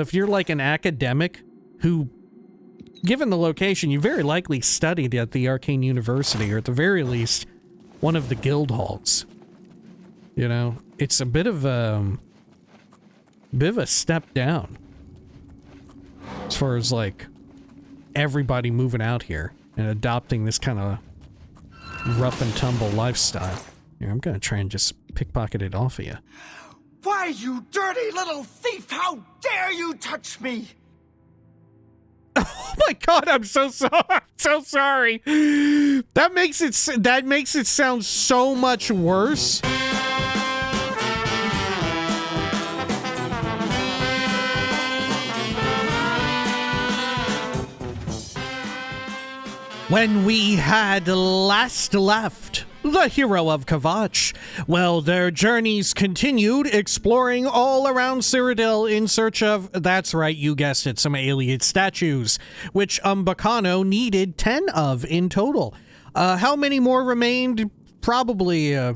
If you're like an academic who, given the location, you very likely studied at the Arcane University, or at the very least, one of the guild halls. You know, it's a bit of a step down as far as like everybody moving out here and adopting this kind of rough and tumble lifestyle. Here, I'm gonna try and just pickpocket it off of you. Why, you dirty little thief! How dare you touch me! Oh my god, I'm so sorry. I'm so sorry. That makes it sound so much worse. When we had last left the hero of Kvatch, well, their journeys continued, exploring all around Cyrodiil in search of, that's right, you guessed it, some Ayleid statues, which Bacano needed 10 of in total. How many more remained? Probably a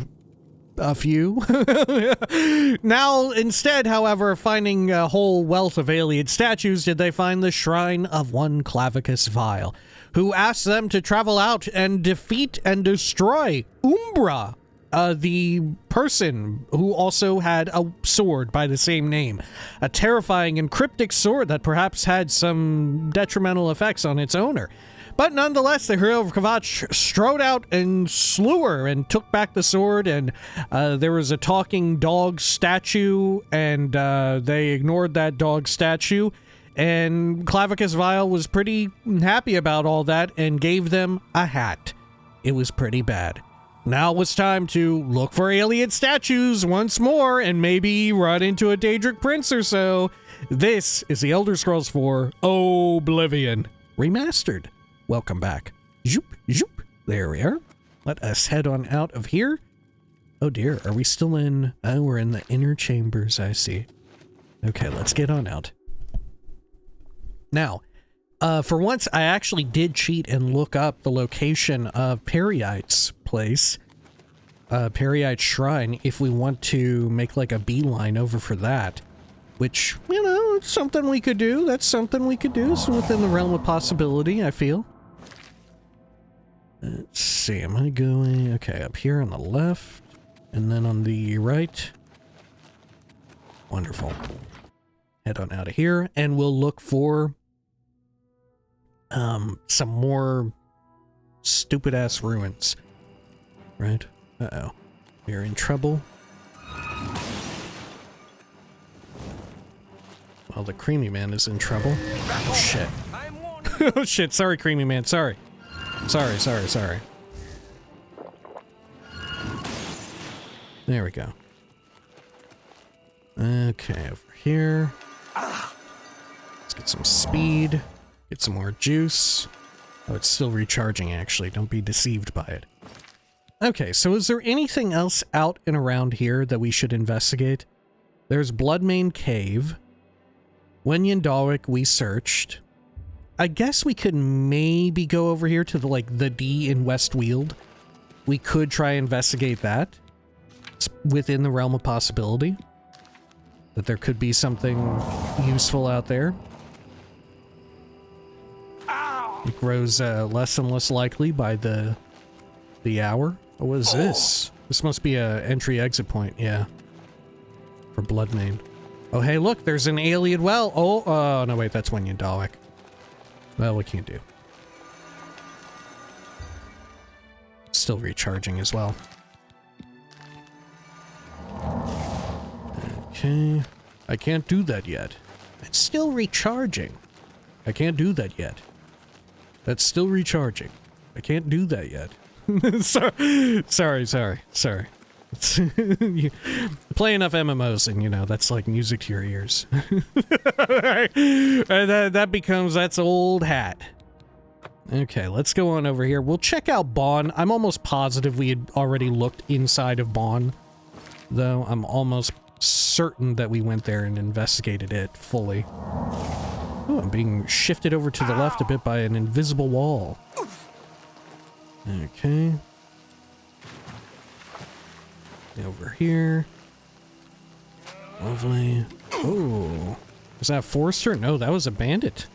few. Now, instead, however, finding a whole wealth of Ayleid statues, did they find the shrine of one Clavicus Vile, who asked them to travel out and defeat and destroy Umbra, the person who also had a sword by the same name. A terrifying and cryptic sword that perhaps had some detrimental effects on its owner. But nonetheless, the hero of Kvatch strode out and slew her and took back the sword, and there was a talking dog statue, and they ignored that dog statue. And Clavicus Vile was pretty happy about all that and gave them a hat. It was pretty bad. Now it was time to look for Ayleid statues once more and maybe run into a Daedric Prince or so. This is the Elder Scrolls 4 Oblivion Remastered. Welcome back. Zoop, zoop. There we are. Let us head on out of here. Oh dear, are we still in... Oh, we're in the inner chambers, I see. Okay, let's get on out. Now, for once, I actually did cheat and look up the location of Periite's place, Periite's shrine, if we want to make like a beeline over for that, which, you know, it's something we could do. That's something we could do. It's within the realm of possibility, I feel. Let's see, am I going... Okay, up here on the left, and then on the right. Wonderful. Head on out of here, and we'll look for... some more stupid-ass ruins. Right? Uh-oh. We're in trouble. Well, the Creamy Man is in trouble. Oh, shit. Oh, shit. Sorry, Creamy Man. Sorry. Sorry. There we go. Okay, over here. Let's get some speed. Get some more juice. Oh, it's still recharging, actually. Don't be deceived by it. Okay, so is there anything else out and around here that we should investigate? There's Bloodmane Cave. Wenyandalwick we searched. I guess we could maybe go over here to the D in Westweald. We could try and investigate that. It's within the realm of possibility. That there could be something useful out there. It grows less and less likely by the hour. Oh, what is this? This must be a entry-exit point, yeah. For Bloodmane. Oh, hey, look, there's an Ayleid well. Oh, no, wait, that's Wenyandalwick. Well, what can you do? Still recharging as well. Okay. I can't do that yet. It's still recharging. I can't do that yet. That's still recharging. I can't do that yet. Sorry. Play enough MMOs and, you know, that's like music to your ears. That's old hat. Okay, let's go on over here. We'll check out Bon. I'm almost positive we had already looked inside of Bon, though. I'm almost certain that we went there and investigated it fully. Oh, I'm being shifted over to the left a bit by an invisible wall. Okay. Over here. Lovely. Oh, Was that Forrester? No, that was a bandit.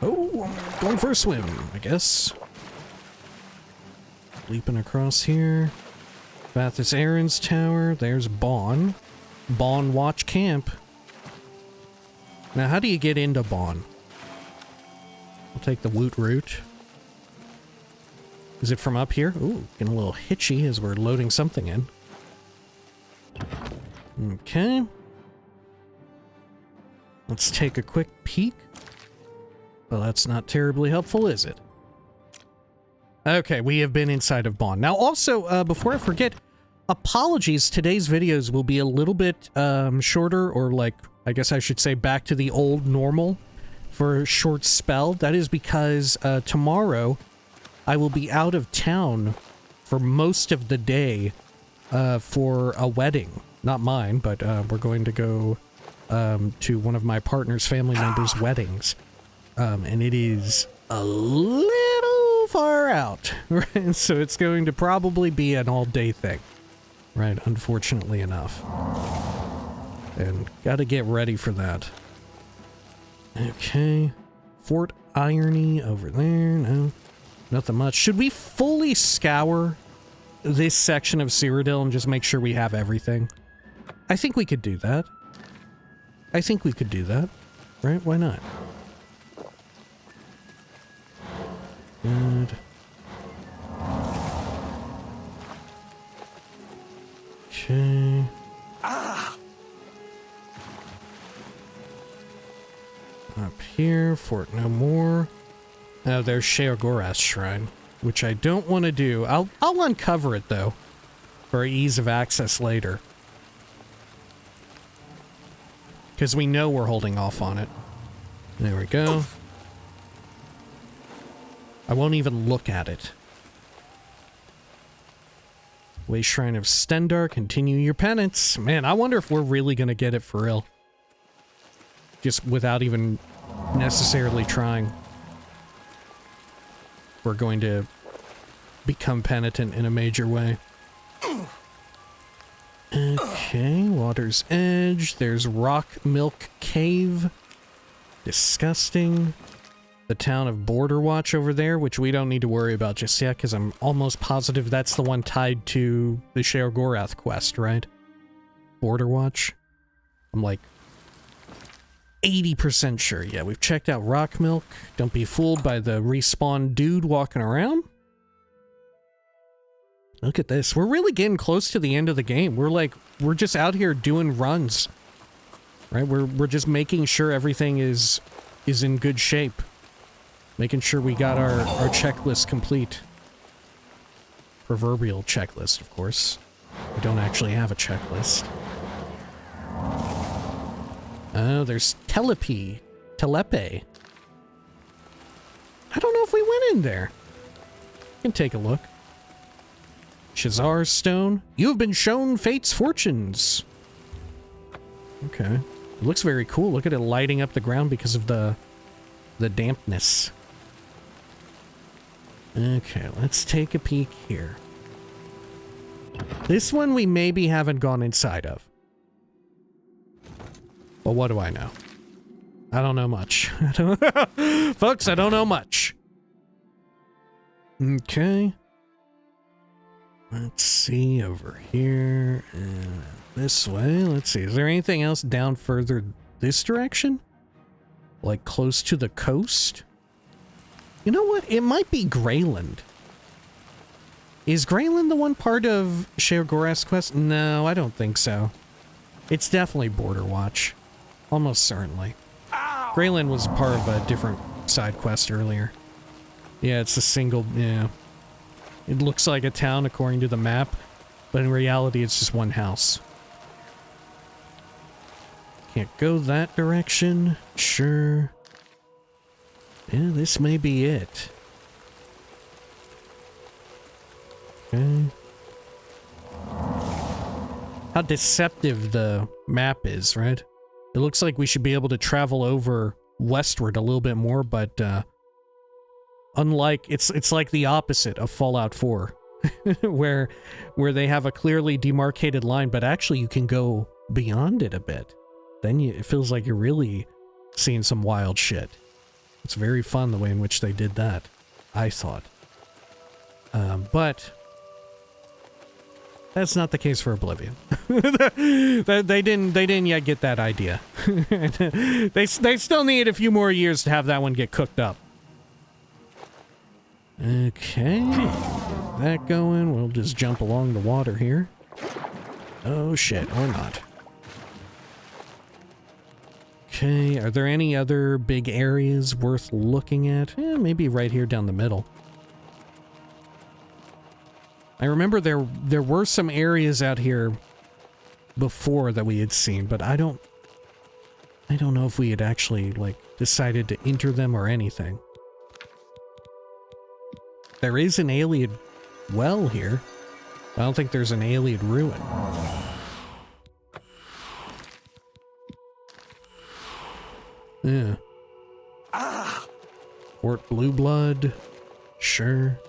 Oh, I'm going for a swim, I guess. Leaping across here. Bathis Aaron's Tower. There's Bon. Bon Watch Camp. Now, how do you get into Bon? I'll take the Woot route. Is it from up here? Ooh, getting a little hitchy as we're loading something in. Okay. Let's take a quick peek. Well, that's not terribly helpful, is it? Okay, we have been inside of Bon. Now, also, before I forget, apologies, today's videos will be a little bit shorter, or like, I guess I should say back to the old normal for a short spell. That is because tomorrow I will be out of town for most of the day for a wedding. Not mine, but we're going to go to one of my partner's family members' weddings. And it is a little far out, right? So it's going to probably be an all-day thing, right? Unfortunately enough. And gotta get ready for that. Okay. Fort Irony over there. No, nothing much. Should we fully scour this section of Cyrodiil and just make sure we have everything? I think we could do that. I think we could do that. Right? Why not? Good. Okay. Up here, Fort No More. Now there's Sheogorath's Shrine, which I don't want to do. I'll uncover it though, for ease of access later. Because we know we're holding off on it. There we go. I won't even look at it. Way Shrine of Stendar, continue your penance. Man, I wonder if we're really going to get it for real. Just without even necessarily trying. We're going to become penitent in a major way. Okay, Water's Edge. There's Rock Milk Cave. Disgusting. The town of Border Watch over there, which we don't need to worry about just yet, because I'm almost positive that's the one tied to the Sheogorath quest, right? Border Watch? I'm like 80% sure. Yeah, we've checked out Rock Milk. Don't be fooled by the respawn dude walking around. Look at this. We're really getting close to the end of the game. We're just out here doing runs. Right? We're just making sure everything is in good shape. Making sure we got our checklist complete. Proverbial checklist, of course. We don't actually have a checklist. Oh, there's Telepe. I don't know if we went in there. We can take a look. Shazar's Stone. You have been shown Fate's fortunes. Okay. It looks very cool. Look at it lighting up the ground because of the dampness. Okay, let's take a peek here. This one we maybe haven't gone inside of. But what do I know? I don't know much. Folks, I don't know much. Okay. Let's see over here. This way. Let's see. Is there anything else down further this direction? Like close to the coast? You know what? It might be Greyland. Is Greyland the one part of Sheogorath's quest? No, I don't think so. It's definitely Border Watch. Almost certainly. Greyland was part of a different side quest earlier. Yeah, it's a single... Yeah. It looks like a town according to the map, but in reality it's just one house. Can't go that direction. Sure. Yeah, this may be it. Okay. How deceptive the map is, right? It looks like we should be able to travel over westward a little bit more, but unlike it's like the opposite of Fallout 4, where they have a clearly demarcated line, but actually you can go beyond it a bit, then it feels like you're really seeing some wild shit. It's very fun the way in which they did that, I thought. But that's not the case for Oblivion. They didn't yet get that idea. They still need a few more years to have that one get cooked up. Okay, get that going. We'll just jump along the water here. Oh shit, or not. Okay, are there any other big areas worth looking at? Maybe right here down the middle. I remember there were some areas out here before that we had seen, but I don't know if we had actually, like, decided to enter them or anything. There is an Ayleid well here. I don't think there's an Ayleid ruin. Yeah. Fort Blue Blood. Sure.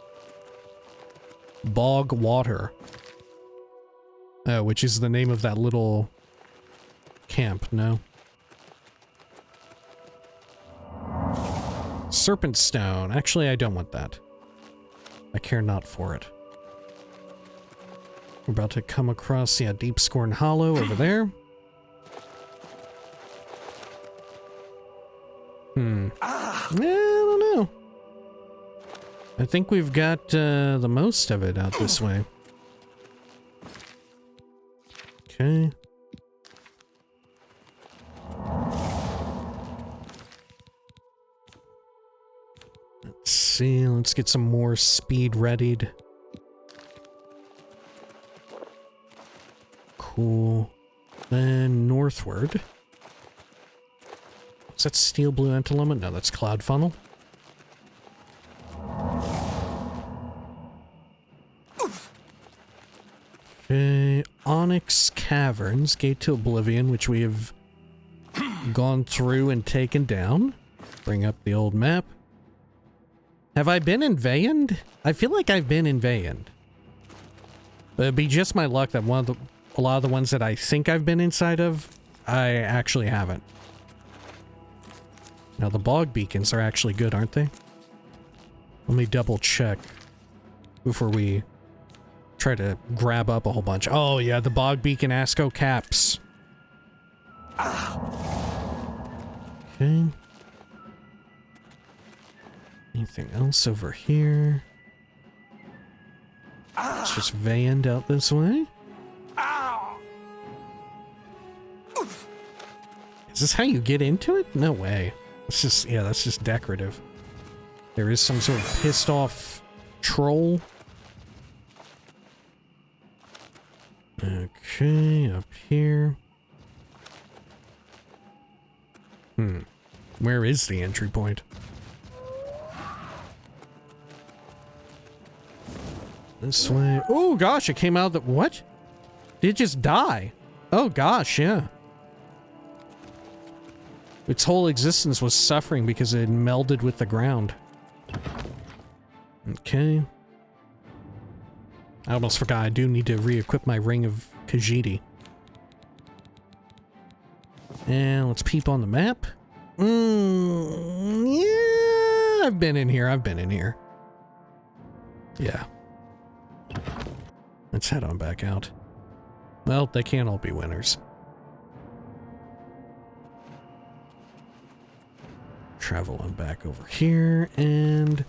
Bog Water. Which is the name of that little camp, no? Serpent Stone. Actually, I don't want that. I care not for it. We're about to come across, yeah, Deep Scorn Hollow over there. I don't know. I think we've got the most of it out this way. Okay. Let's see, let's get some more speed readied. Cool. Then northward. Is that Steel Blue Antelope? No, that's Cloud Funnel. Okay, Onyx Caverns, Gate to Oblivion, which we have gone through and taken down. Bring up the old map. Have I been in Veyand? I feel like I've been in Veyand. But it'd be just my luck that a lot of the ones that I think I've been inside of, I actually haven't. Now the bog beacons are actually good, aren't they? Let me double check before we try to grab up a whole bunch. Oh yeah, the bog beacon ASCO caps. Okay. Anything else over here? It's just Veyand out this way. Is this how you get into it? No way. It's just, yeah, that's just decorative. There is some sort of pissed off troll. Okay, up here. Where is the entry point? This way. Oh gosh, it came out the... What? Did it just die? Oh gosh, yeah. Its whole existence was suffering because it had melded with the ground. Okay. I almost forgot I do need to re-equip my Ring of Khajiit. And let's peep on the map. Yeah, I've been in here, Yeah. Let's head on back out. Well, they can't all be winners. Travel on back over here, and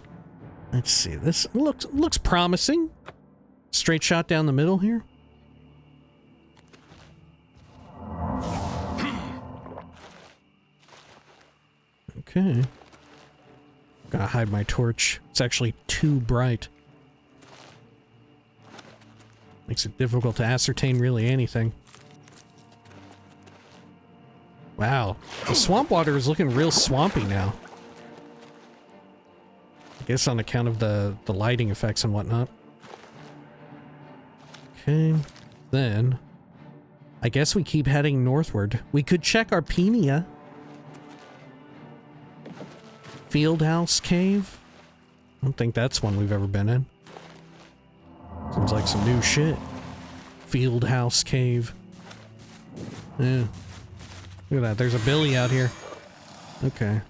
let's see. This looks promising. Straight shot down the middle here. Okay. Gotta hide my torch. It's actually too bright. Makes it difficult to ascertain really anything. Wow, the swamp water is looking real swampy now. I guess on account of the lighting effects and whatnot. Okay, then I guess we keep heading northward. We could check Arpenia. Fieldhouse Cave. I don't think that's one we've ever been in. Seems like some new shit. Fieldhouse Cave. Yeah. Look at that. There's a Billy out here. Okay.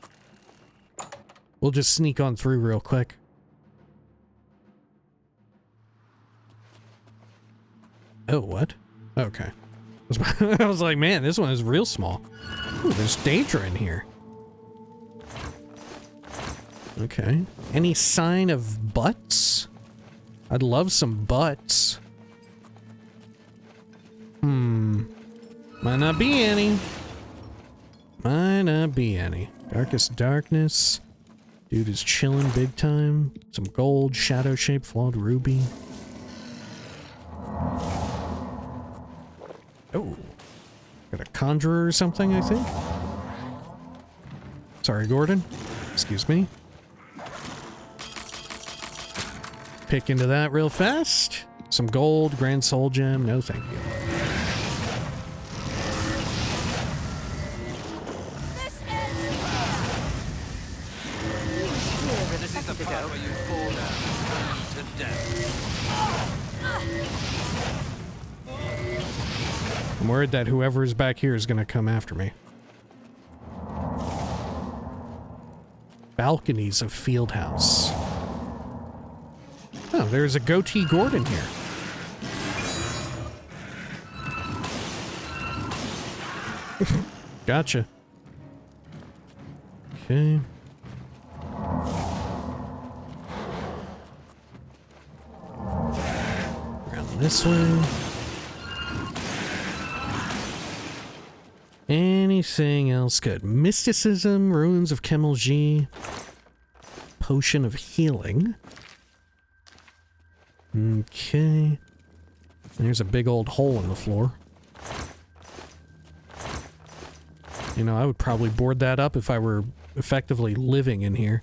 We'll just sneak on through real quick. Oh, what? Okay. I was like, man, this one is real small. Ooh, there's Daedra in here. Okay. Any sign of butts? I'd love some butts. Might not be any. Might not be any. Darkest darkness. Dude is chilling big time. Some gold, shadow-shaped flawed ruby. Oh. Got a conjurer or something, I think? Sorry, Gordon. Excuse me. Pick into that real fast. Some gold, grand soul gem. No, thank you. This is the part where you fall down to death. I'm worried that whoever is back here is going to come after me. Balconies of Fieldhouse. Oh, there's a goatee Gordon here. Gotcha. Okay. Around this way. Anything else good? Mysticism, Ruins of Kemelji, Potion of Healing. Okay. There's a big old hole in the floor. You know, I would probably board that up if I were effectively living in here.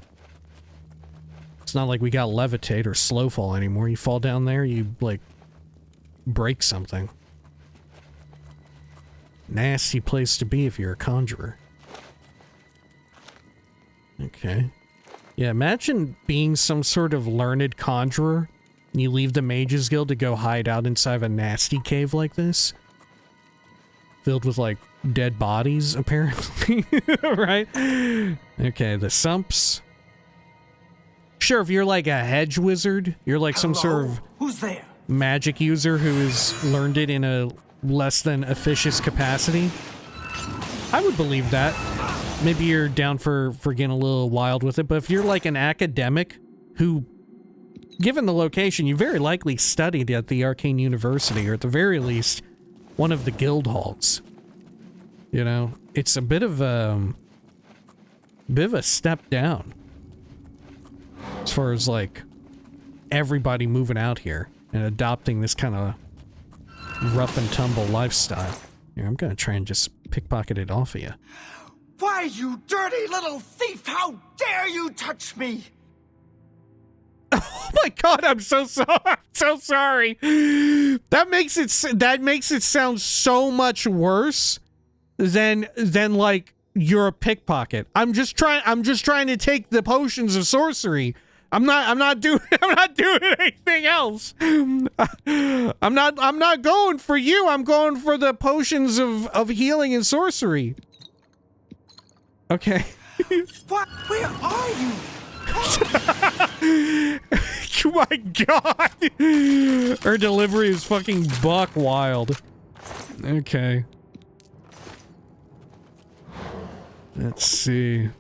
It's not like we got levitate or slow fall anymore. You fall down there, you, like, break something. Nasty place to be if you're a conjurer. Okay. Yeah, imagine being some sort of learned conjurer, and you leave the Mages Guild to go hide out inside of a nasty cave like this. Filled with, like, dead bodies, apparently. Right? Okay, the sumps. Sure, if you're like a hedge wizard, you're like some sort of... Who's there? Magic user who has learned it in a less than officious capacity. I would believe that. Maybe you're down for getting a little wild with it, but if you're like an academic who, given the location, you very likely studied at the Arcane University, or at the very least, one of the guild halls. You know, it's a bit of a step down. As far as like everybody moving out here and adopting this kind of rough and tumble lifestyle. Here, I'm gonna try and just pickpocket it off of you. Why, you dirty little thief! How dare you touch me! Oh my god, I'm so sorry. I'm so sorry. That makes it sound so much worse than like you're a pickpocket. I'm just trying to take the potions of sorcery. I'm not doing anything else. I'm not going for you. I'm going for the potions of healing and sorcery. Okay. What? Where are you? Oh my god. Her delivery is fucking buck wild. Okay. Let's see.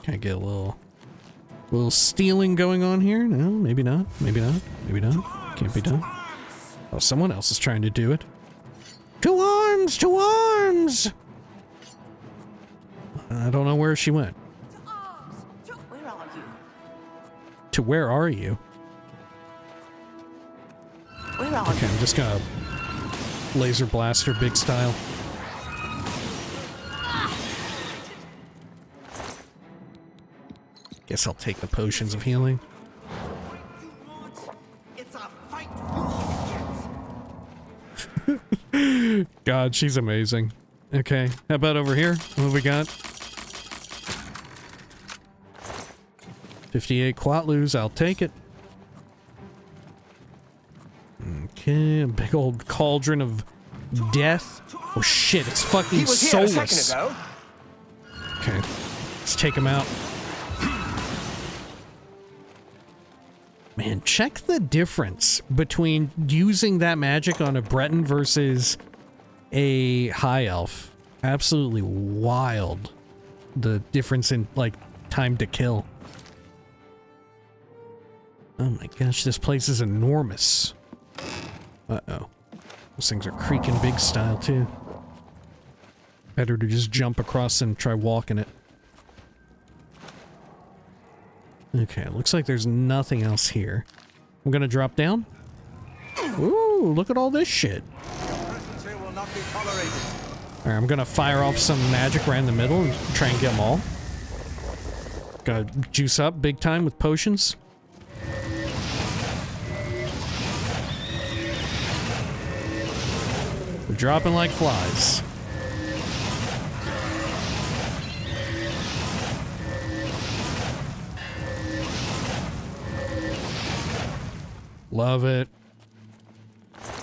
Can I get a little stealing going on here? No, maybe not. Maybe not. Maybe not. Can't be done. Oh, someone else is trying to do it. To arms! To arms! I don't know where she went. To arms! Where are you? To where are you? Where are Okay, I'm just gonna laser blast her big style. Guess I'll take the potions of healing. It's a fight you get. God, she's amazing. Okay, how about over here? What have we got? 58 Quatloos, I'll take it. Okay, a big old cauldron of death. Oh shit, it's fucking He was here a soulless. second ago. Okay, let's take him out. Man, check the difference between using that magic on a Breton versus a high elf. Absolutely wild. The difference in, like, time to kill. Oh my gosh, this place is enormous. Uh-oh. Those things are creaking big style, too. Better to just jump across and try walking it. Okay, looks like there's nothing else here. I'm gonna drop down. Ooh, look at all this shit. Alright, I'm gonna fire off some magic right in the middle and try and get them all. Gotta juice up big time with potions. We're dropping like flies. Love it.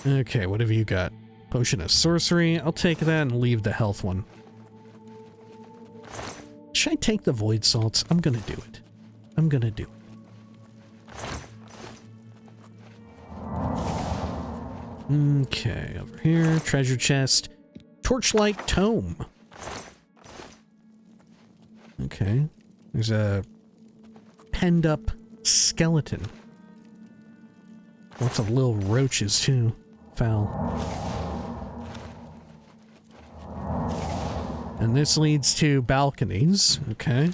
Okay, what have you got? Potion of sorcery. I'll take that and leave the health one. Should I take the void salts? I'm gonna do it. I'm gonna do it. Okay, over here. Treasure chest. Torchlight tome. Okay. There's a penned up skeleton. Lots of little roaches, too. Foul. And this leads to balconies. Okay.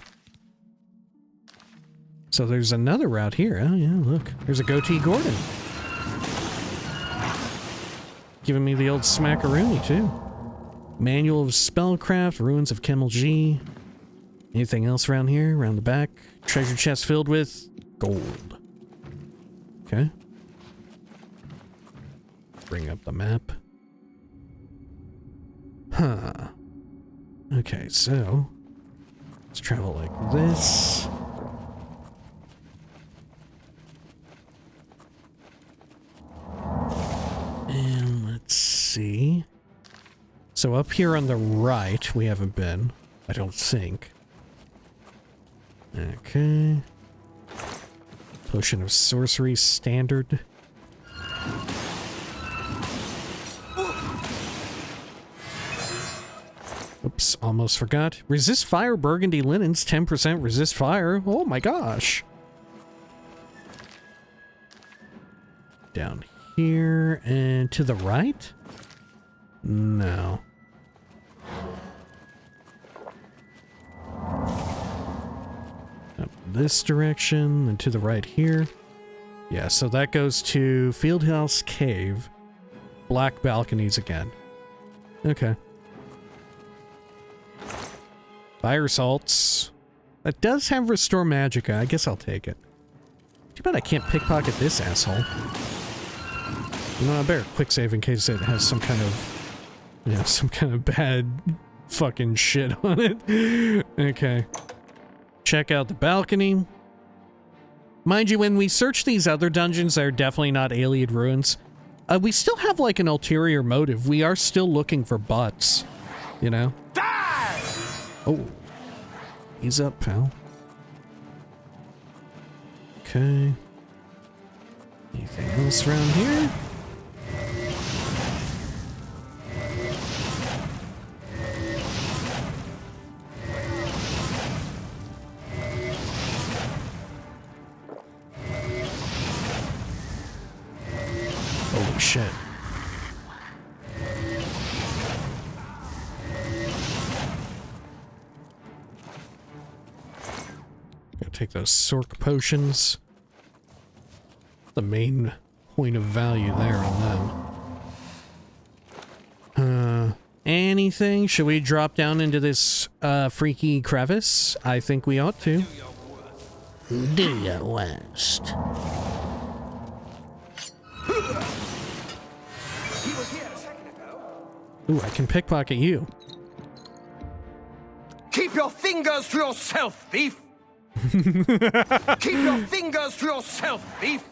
So there's another route here. Oh, yeah, look. There's a goatee Gordon. Giving me the old smackaroony, too. Manual of Spellcraft, Ruins of Kemmel G. Anything else around here? Around the back? Treasure chest filled with gold. Okay. Bring up the map. Huh. Okay, so let's travel like this. And let's see. So up here on the right, we haven't been, I don't think. Okay. Potion of sorcery standard. Oops, almost forgot. Resist fire, burgundy linens, 10% resist fire. Oh my gosh. Down here and to the right? No. Up this direction and to the right here. Yeah, so that goes to Fieldhouse Cave. Black balconies again. Okay. Fire salts. That does have restore magicka. I guess I'll take it. Too bad I can't pickpocket this asshole. You know, I better quick save in case it has some kind of, yeah, some kind of bad fucking shit on it. Okay. Check out the balcony. Mind you, when we search these other dungeons, they're definitely not Ayleid ruins. We still have like an ulterior motive. We are still looking for butts, you know? Oh, he's up, pal. Okay. Anything else around here? Holy shit. Take those Sork potions. The main point of value there on them. Anything? Should we drop down into this freaky crevice? I think we ought to. Do your worst. He was here a second ago. Ooh, I can pickpocket you. Keep your fingers to yourself, thief! Keep your fingers to yourself, thief!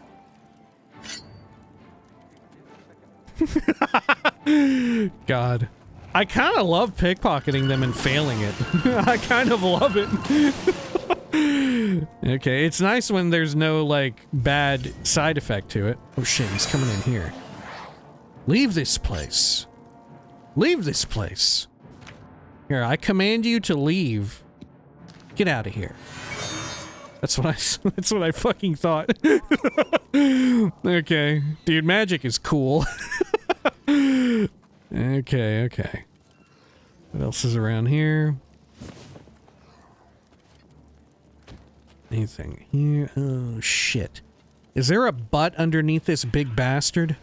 God. I kind of love pickpocketing them and failing it. I kind of love it. Okay, it's nice when there's no, like, bad side effect to it. Oh shit, he's coming in here. Leave this place. Leave this place. Here, I command you to leave. Get out of here. That's what I fucking thought. Okay. Dude, magic is cool. Okay. What else is around here? Anything here? Oh, shit. Is there a butt underneath this big bastard?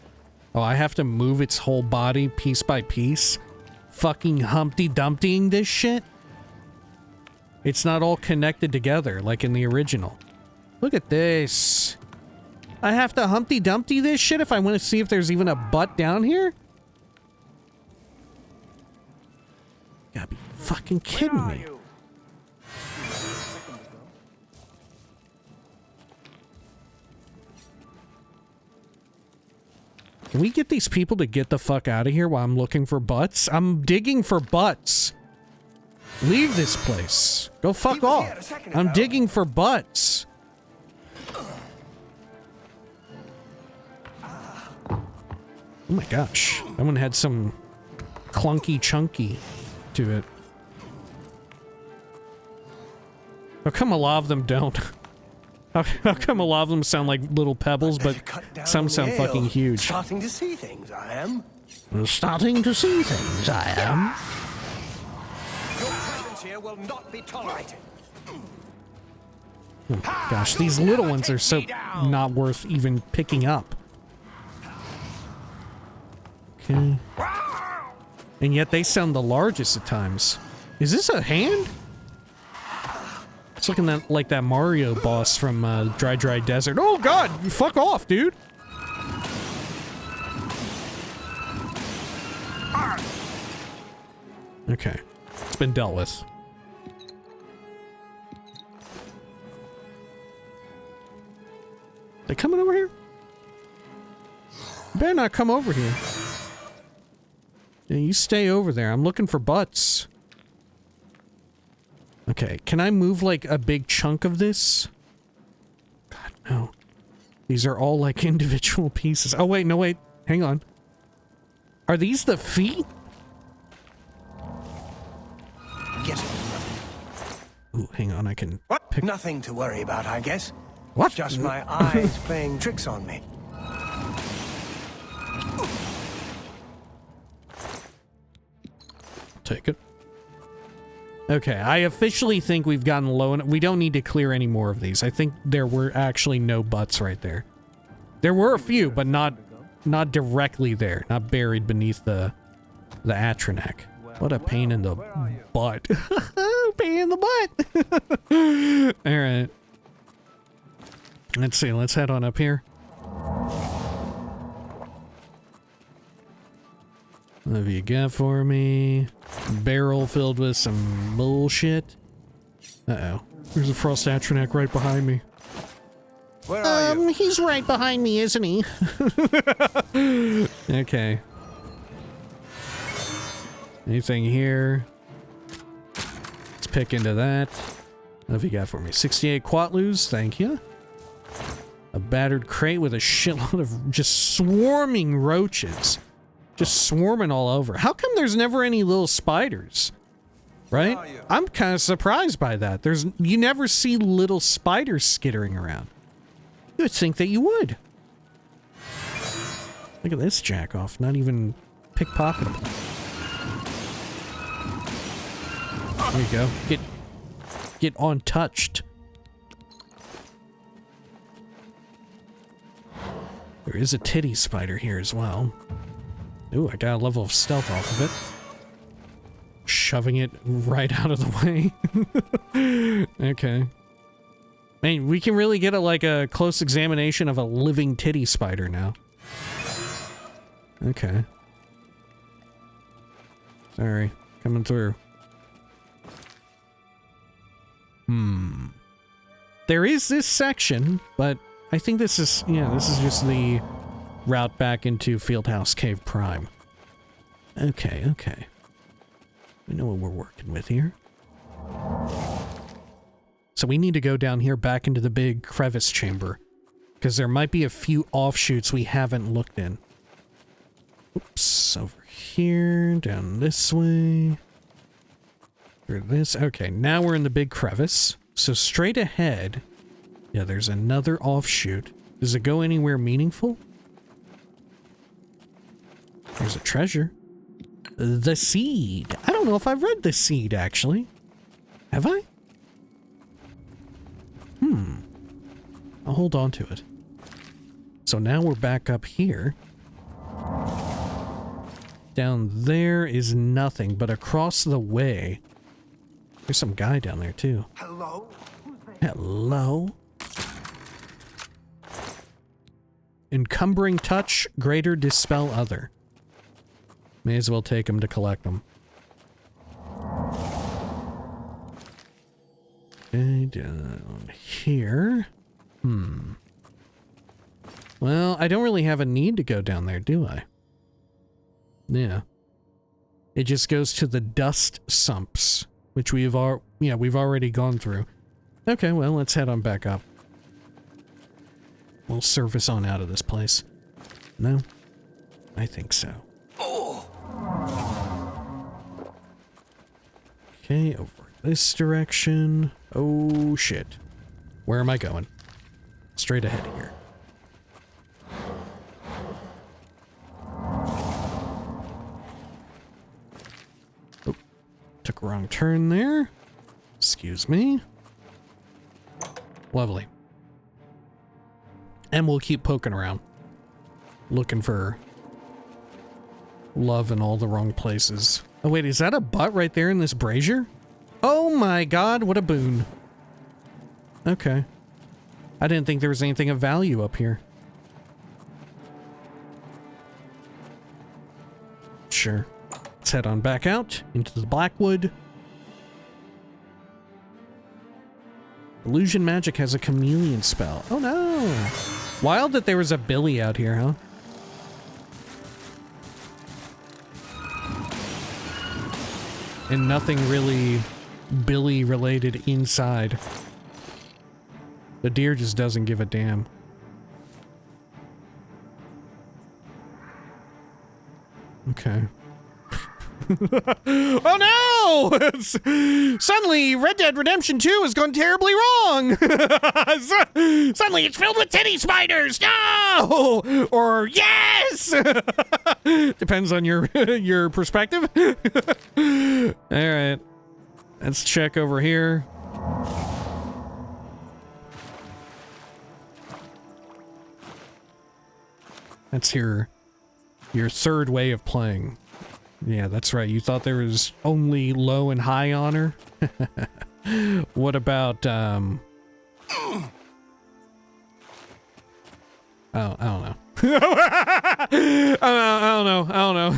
Oh, I have to move its whole body piece by piece? Fucking Humpty Dumptying this shit? It's not all connected together like in the original. Look at this. I have to Humpty Dumpty this shit if I want to see if there's even a butt down here? You gotta be fucking kidding me. Can we get these people to get the fuck out of here while I'm looking for butts? I'm digging for butts. Leave this place. Go fuck off. I'm digging for butts. Oh my gosh. That one had some clunky chunky to it. How come a lot of them don't? How come a lot of them sound like little pebbles, but some sound fucking huge? Starting to see things, I am. Starting to see things, I am. Your presence here will not be tolerated. Oh, gosh, these little ones are so not worth even picking up. Okay. And yet they sound the largest at times. Is this a hand? It's looking like that Mario boss from Dry Desert. Oh god, fuck off, dude. Okay, it's been dealt with. They coming over here? You better not come over here. Yeah, you stay over there. I'm looking for butts. Okay, can I move like a big chunk of this? God, no. These are all like individual pieces. Oh wait, no wait. Hang on. Are these the feet? Yes. Ooh, hang on, I can What? Nothing to worry about, I guess. What? Just my eyes playing tricks on me. Take it. Okay, I officially think we've gotten low enough. We don't need to clear any more of these. I think there were actually no butts right there. There were a few, but not directly there. Not buried beneath the Atronak. What a pain in the butt. Pain in the butt. Alright. Let's see, let's head on up here. What have you got for me? Barrel filled with some bullshit. Uh-oh. There's a Frost Atronak right behind me. Where are you? He's right behind me, isn't he? Okay. Anything here? Let's pick into that. What have you got for me? 68 Quatlus, thank you. A battered crate with a shitload of just swarming roaches. Just swarming all over. How come there's never any little spiders? Right? I'm kind of surprised by that. You never see little spiders skittering around. You would think that you would. Look at this jack off. Not even pickpocketable. There you go. Get untouched. There is a titty spider here as well. Ooh, I got a level of stealth off of it. Shoving it right out of the way. Okay. Man, we can really get a close examination of a living titty spider now. Okay. Sorry. Coming through. There is this section, but I think this is, yeah, this is just the route back into Fieldhouse Cave Prime. Okay, okay. We know what we're working with here. So we need to go down here back into the big crevice chamber, because there might be a few offshoots we haven't looked in. Oops, over here, down this way. Through this. Okay, now we're in the big crevice. So straight ahead, yeah, there's another offshoot. Does it go anywhere meaningful? There's a treasure. The seed. I don't know if I've read the seed, actually. Have I? I'll hold on to it. So now we're back up here. Down there is nothing, but across the way, there's some guy down there, too. Hello? Hello? Encumbering touch, greater dispel other. May as well take him to collect them. Okay, down here. Well, I don't really have a need to go down there, do I? Yeah. It just goes to the dust sumps, which we've already gone through. Okay, well, let's head on back up. We'll surface on out of this place. No? I think so. Okay, over this direction. Oh, shit. Where am I going? Straight ahead here. Oh, took a wrong turn there. Excuse me. Lovely. And we'll keep poking around. Looking for love in all the wrong places. Oh wait, is that a butt right there in this brazier? Oh my god, what a boon. Okay. I didn't think there was anything of value up here. Sure. Let's head on back out into the Blackwood. Illusion magic has a chameleon spell. Oh no! Wild that there was a Billy out here, huh? And nothing really Billy related inside. The deer just doesn't give a damn. Okay. Oh no! Suddenly, Red Dead Redemption 2 has gone terribly wrong! Suddenly, it's filled with titty spiders! No! Or yes! Depends on your perspective. Alright. Let's check over here. That's your third way of playing. Yeah, that's right. You thought there was only low and high honor? What about, Oh, I don't know. I don't know.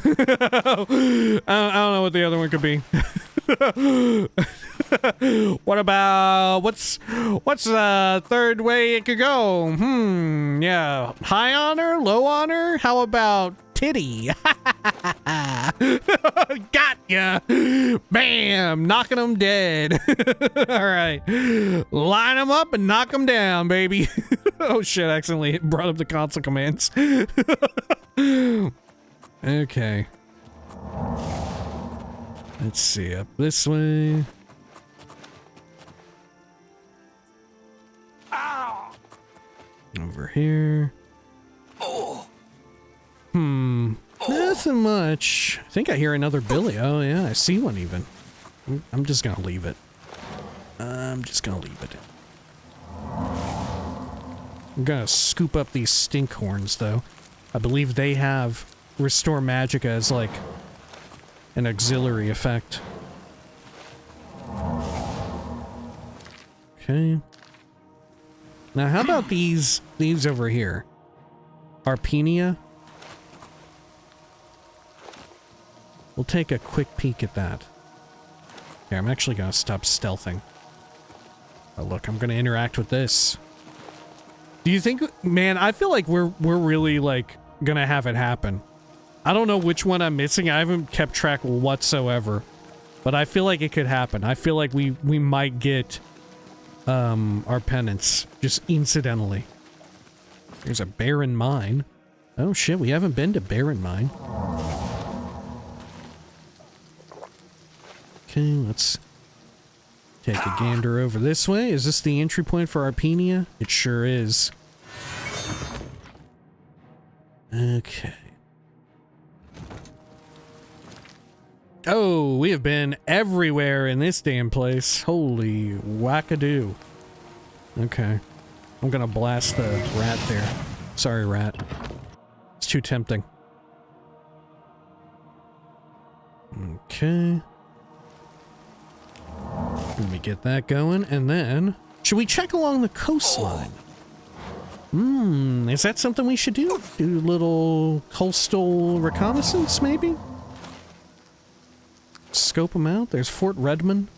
I don't know what the other one could be. What about, what's the third way it could go? Yeah. High honor? Low honor? How about titty? Got ya! Bam! Knocking them dead. Alright. Line them up and knock them down, baby. Oh shit, I accidentally brought up the console commands. Okay. Let's see, up this way. Ow! Over here. Oh. Nothing much. I think I hear another Billy. Oh yeah, I see one even. I'm just gonna leave it. I'm gonna scoop up these stink horns though. I believe they have Restore Magicka as like an auxiliary effect. Okay. Now how about these over here? Arpenia? We'll take a quick peek at that. Here, I'm actually gonna stop stealthing. Oh look, I'm gonna interact with this. Do you think, man, I feel like we're really like gonna have it happen. I don't know which one I'm missing. I haven't kept track whatsoever. But I feel like it could happen. I feel like we might get our penance just incidentally. There's a barren mine. Oh shit, we haven't been to barren mine. Okay, let's take a gander over this way. Is this the entry point for Arpenia? It sure is. Okay. Oh, we have been everywhere in this damn place. Holy wackadoo. Okay. I'm gonna blast the rat there. Sorry, rat. It's too tempting. Okay. Let me get that going, and then... Should we check along the coastline? Is that something we should do? Do a little coastal reconnaissance, maybe? Scope them out. There's Fort Redmond,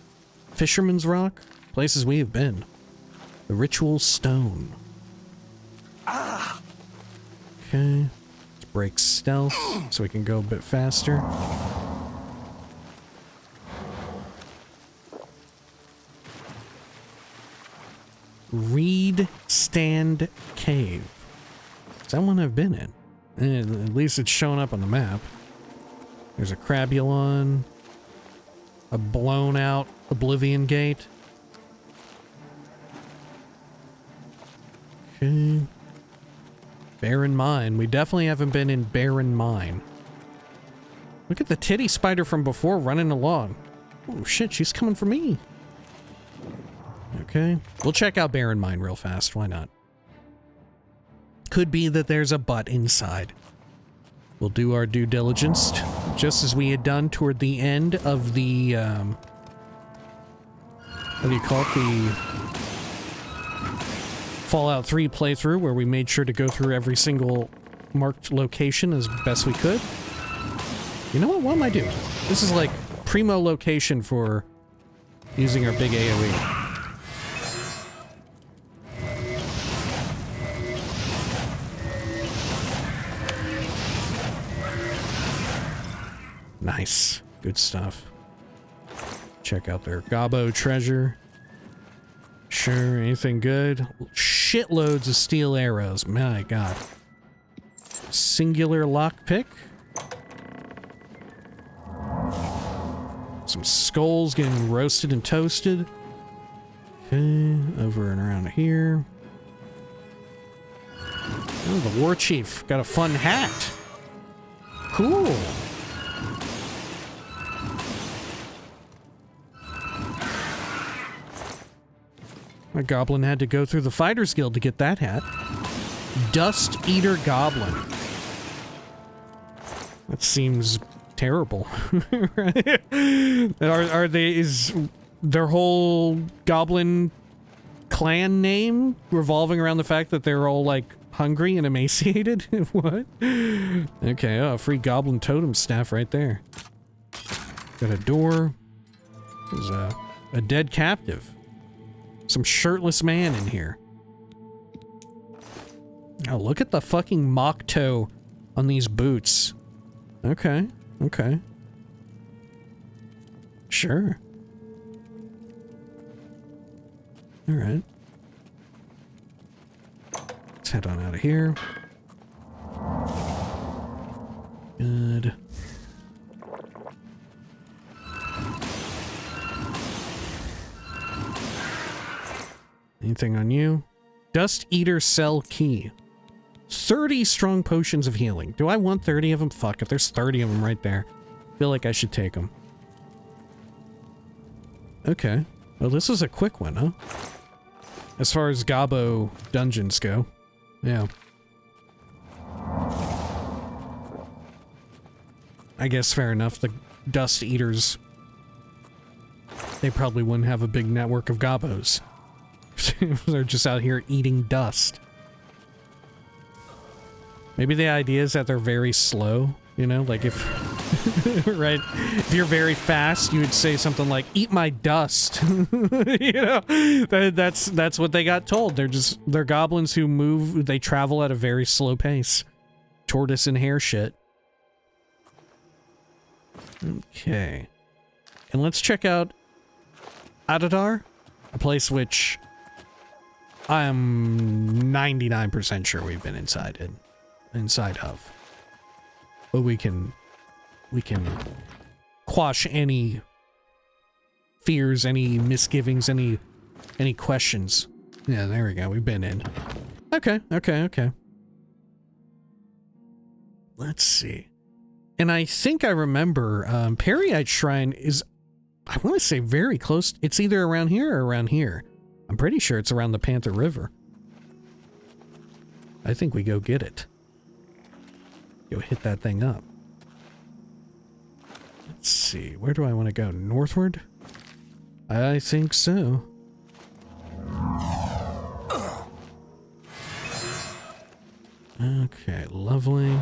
Fisherman's Rock, places we have been. The Ritual Stone. Okay. Let's break stealth so we can go a bit faster. Reed Stand Cave. Is that one I've been in? At least it's showing up on the map. There's a Crabulon. A blown out Oblivion Gate. Okay. Barren Mine. We definitely haven't been in Barren Mine. Look at the titty spider from before running along. Oh shit, she's coming for me. Okay. We'll check out Barren Mine real fast. Why not? Could be that there's a butt inside. We'll do our due diligence, just as we had done toward the end of the, what do you call it? The Fallout 3 playthrough, where we made sure to go through every single marked location as best we could. You know what? What am I doing? This is like primo location for using our big AoE. Nice. Good stuff. Check out their Gobbo treasure. Sure, anything good? Shitloads of steel arrows. My god. Singular lockpick. Some skulls getting roasted and toasted. Okay, over and around here. Oh, the war chief got a fun hat. Cool. My goblin had to go through the Fighters Guild to get that hat. Dust Eater Goblin. That seems terrible. Are they, is their whole goblin clan name revolving around the fact that they're all like hungry and emaciated? What? Okay, oh, free goblin totem staff right there. Got a door. There's a dead captive. Some shirtless man in here. Oh, look at the fucking mock toe on these boots. Okay, okay. Sure. Alright. Let's head on out of here. Good. Anything on you? Dust Eater Cell Key. 30 strong potions of healing. Do I want 30 of them? Fuck it, there's 30 of them right there. Feel like I should take them. Okay. Well, this is a quick one, huh? As far as Gobbo dungeons go. Yeah. I guess fair enough. The Dust Eaters, they probably wouldn't have a big network of Gobbos. They're just out here eating dust. Maybe the idea is that they're very slow, you know? Like if... right? If you're very fast, you would say something like, eat my dust. You know? That's what they got told. They're goblins who move, they travel at a very slow pace. tortoise and hare shit. Okay. And let's check out Adadar, a place which I am 99% sure we've been inside of. But we can quash any fears, any misgivings, any questions. Yeah, there we go. We've been in. Okay. Let's see. And I think I remember Periite Shrine is, I want to say, very close. It's either around here or around here. I'm pretty sure it's around the Panther River. I think we go get it. Go hit that thing up. Let's see. Where do I want to go? Northward? I think so. Okay, lovely.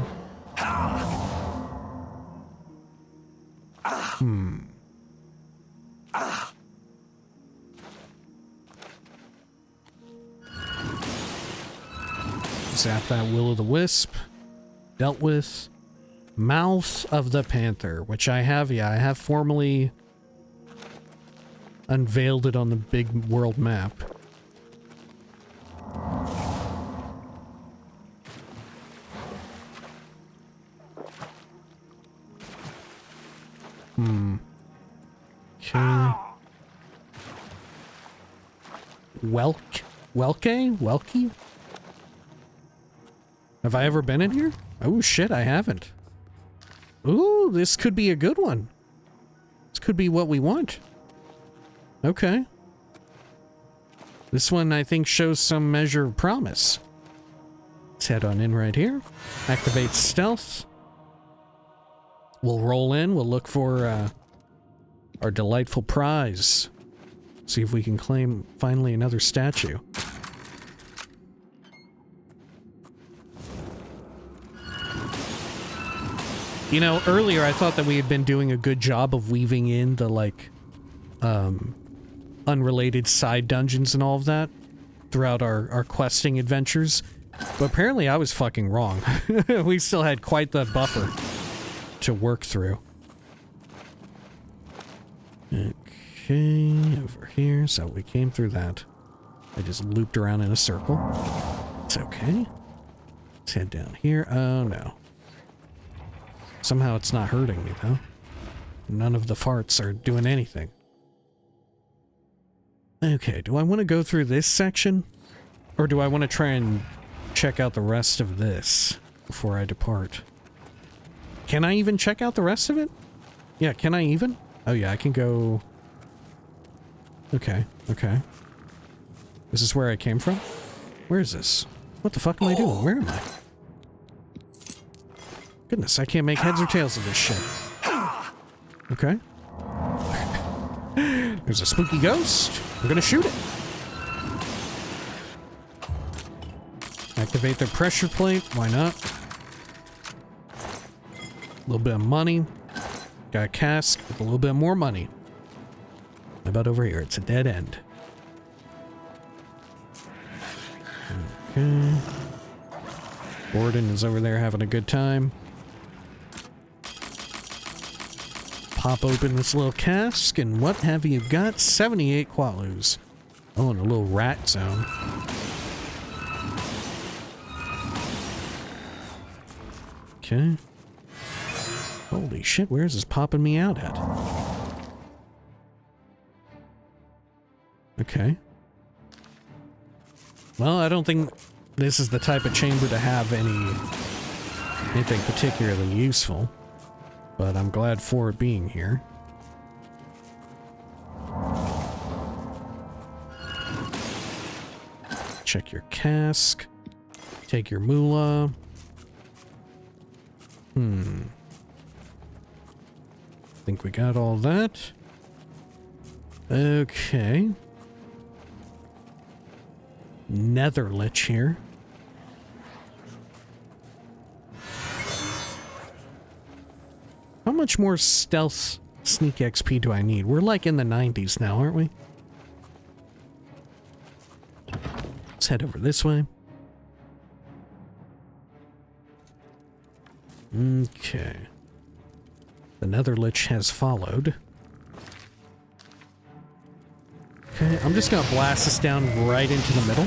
Zap that will-o'-the-wisp. Dealt with. Mouth of the Panther, which I have, yeah, I have formally unveiled it on the big world map. Okay. Welke? Have I ever been in here? Oh shit, I haven't. Ooh, this could be a good one. This could be what we want. Okay. This one, I think, shows some measure of promise. Let's head on in right here. Activate stealth. We'll roll in. We'll look for our delightful prize. See if we can claim, finally, another statue. You know, earlier I thought that we had been doing a good job of weaving in the, like, unrelated side dungeons and all of that throughout our questing adventures. But apparently I was fucking wrong. We still had quite the buffer to work through. Okay, over here. So we came through that. I just looped around in a circle. It's okay. Let's head down here. Oh, no. Somehow it's not hurting me, though. None of the farts are doing anything. Okay, do I want to go through this section? Or do I want to try and check out the rest of this before I depart? Can I even check out the rest of it? Yeah, can I even? Oh yeah, I can go... Okay. This is where I came from? Where is this? What the fuck am I doing? Where am I? Goodness, I can't make heads or tails of this shit. Okay. There's a spooky ghost. I'm gonna shoot it. Activate their pressure plate. Why not? A little bit of money. Got a cask with a little bit more money. How about over here? It's a dead end. Okay. Gordon is over there having a good time. Pop open this little cask, and what have you got? 78 qualus. Oh, and a little rat zone. Okay. Holy shit, where's this popping me out at? Okay. Well, I don't think this is the type of chamber to have anything particularly useful. But I'm glad for it being here. Check your cask. Take your moolah. Think we got all that. Okay. Netherlich here. How much more stealth sneak XP do I need? We're like in the 90s now, aren't we? Let's head over this way. Okay. The Nether Lich has followed. Okay, I'm just gonna blast this down right into the middle.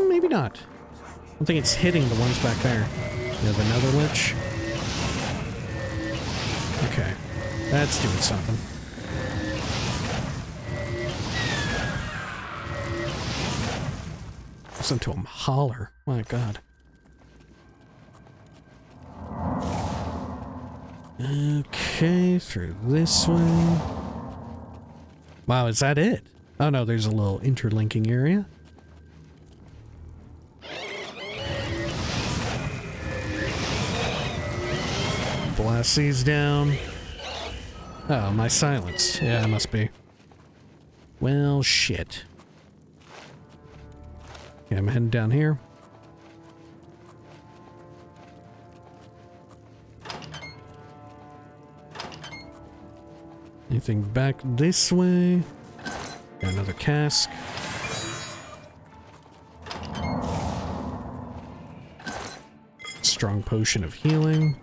Maybe not. I don't think it's hitting the ones back there. We have another Lich. Okay, that's doing something. Listen to him holler. My God. Okay, through this way. Wow, is that it? Oh no, there's a little interlinking area. Blast these down. Oh, my silenced. Yeah, it must be. Well, shit. Okay, I'm heading down here. Anything back this way? Got another cask. Strong potion of healing.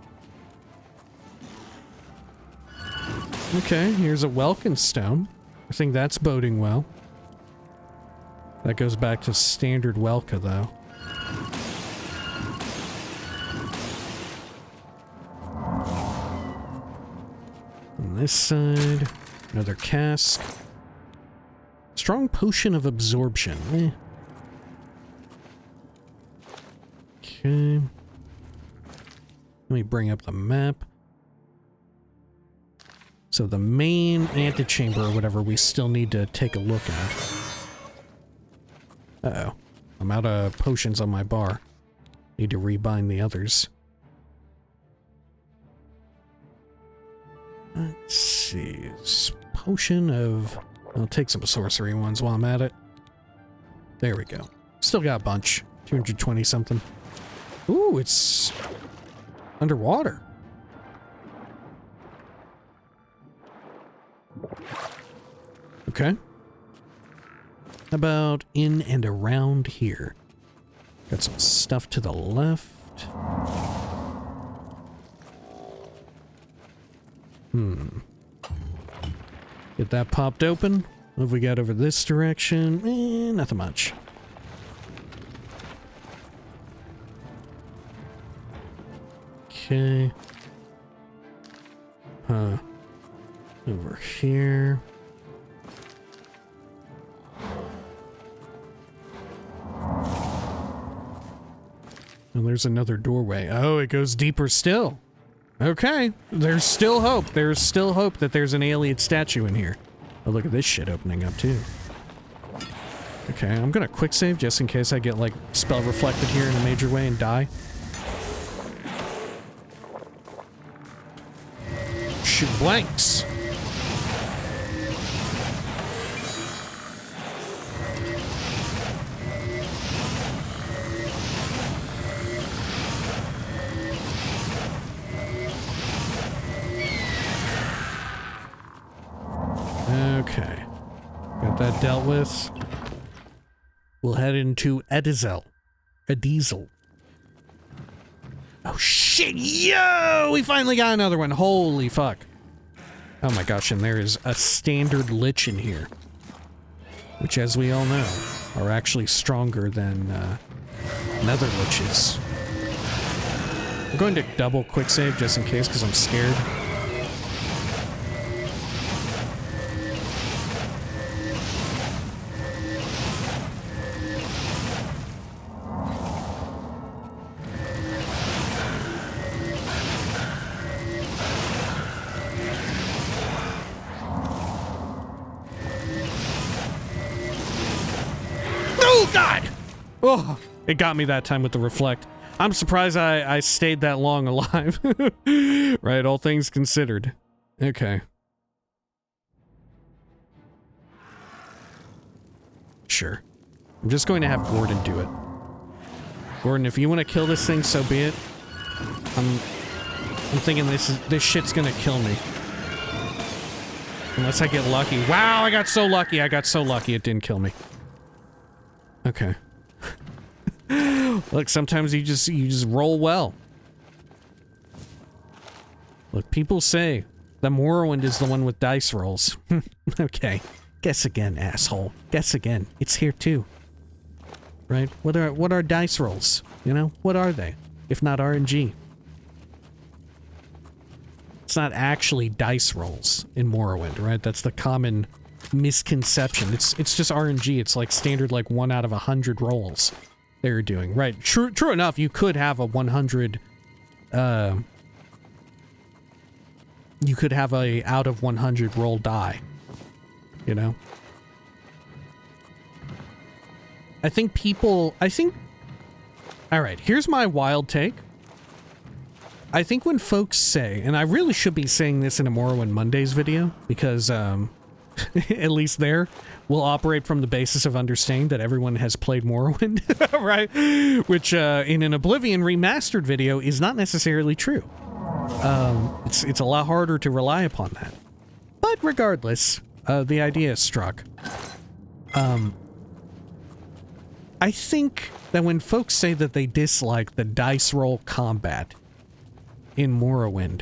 Okay, here's a Welkin stone. I think that's boding well. That goes back to standard Welka, though. On this side, another cask. Strong potion of absorption. Okay. Let me bring up the map. So the main antechamber or whatever we still need to take a look at. Uh-oh. I'm out of potions on my bar. Need to rebind the others. Let's see. It's potion of... I'll take some sorcery ones while I'm at it. There we go. Still got a bunch. 220 something. Ooh, it's... underwater. Okay. How about in and around here? Got some stuff to the left. Get that popped open. What have we got over this direction? Nothing much. Okay. Huh. Over here. And there's another doorway. Oh, it goes deeper still. Okay. There's still hope. There's still hope that there's an Ayleid statue in here. Oh, look at this shit opening up, too. Okay, I'm gonna quick save just in case I get, like, spell reflected here in a major way and die. Shoot blanks. Okay. Got that dealt with. We'll head into Edizel. Oh shit, yo! We finally got another one. Holy fuck. Oh my gosh, and there is a standard Lich in here. Which, as we all know, are actually stronger than Nether Liches. I'm going to double quick save just in case, because I'm scared. Oh, it got me that time with the reflect. I'm surprised I stayed that long alive. Right, all things considered. Okay. Sure. I'm just going to have Gordon do it. Gordon, if you want to kill this thing, so be it. I'm thinking this shit's gonna kill me. Unless I get lucky. Wow, I got so lucky. It didn't kill me. Okay. Look, sometimes you just roll well. Look, people say that Morrowind is the one with dice rolls. Okay. Guess again, asshole. Guess again. It's here too. Right? What are dice rolls? You know? What are they? If not RNG? It's not actually dice rolls in Morrowind, right? That's the common misconception. It's just RNG. It's like standard, like 1 out of 100 rolls they're doing. Right. True enough, you could have a 100, you could have a out of 100 roll die, you know? Alright, here's my wild take. I think when folks say, and I really should be saying this in a Morrowind Mondays video, because, at least there, we'll operate from the basis of understanding that everyone has played Morrowind, right? Which, in an Oblivion Remastered video is not necessarily true. It's a lot harder to rely upon that. But regardless, the idea is struck. I think that when folks say that they dislike the dice roll combat in Morrowind,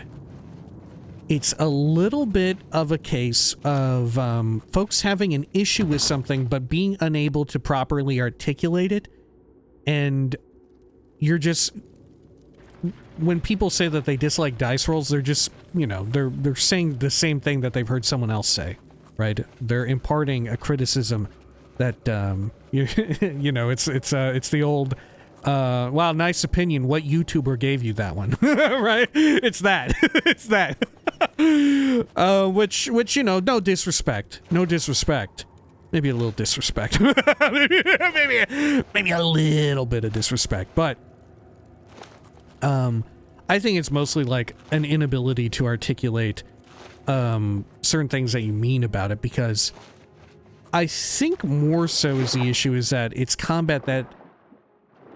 it's a little bit of a case of folks having an issue with something but being unable to properly articulate it, and you're just... When people say that they dislike dice rolls, they're just, you know, they're saying the same thing that they've heard someone else say, right? They're imparting a criticism that, you know, it's the old, wow, nice opinion, what YouTuber gave you that one, right? It's that. It's that. Which, you know, no disrespect. Maybe a little disrespect. maybe a little bit of disrespect, but I think it's mostly like an inability to articulate certain things that you mean about it, because I think more so is the issue is that it's combat that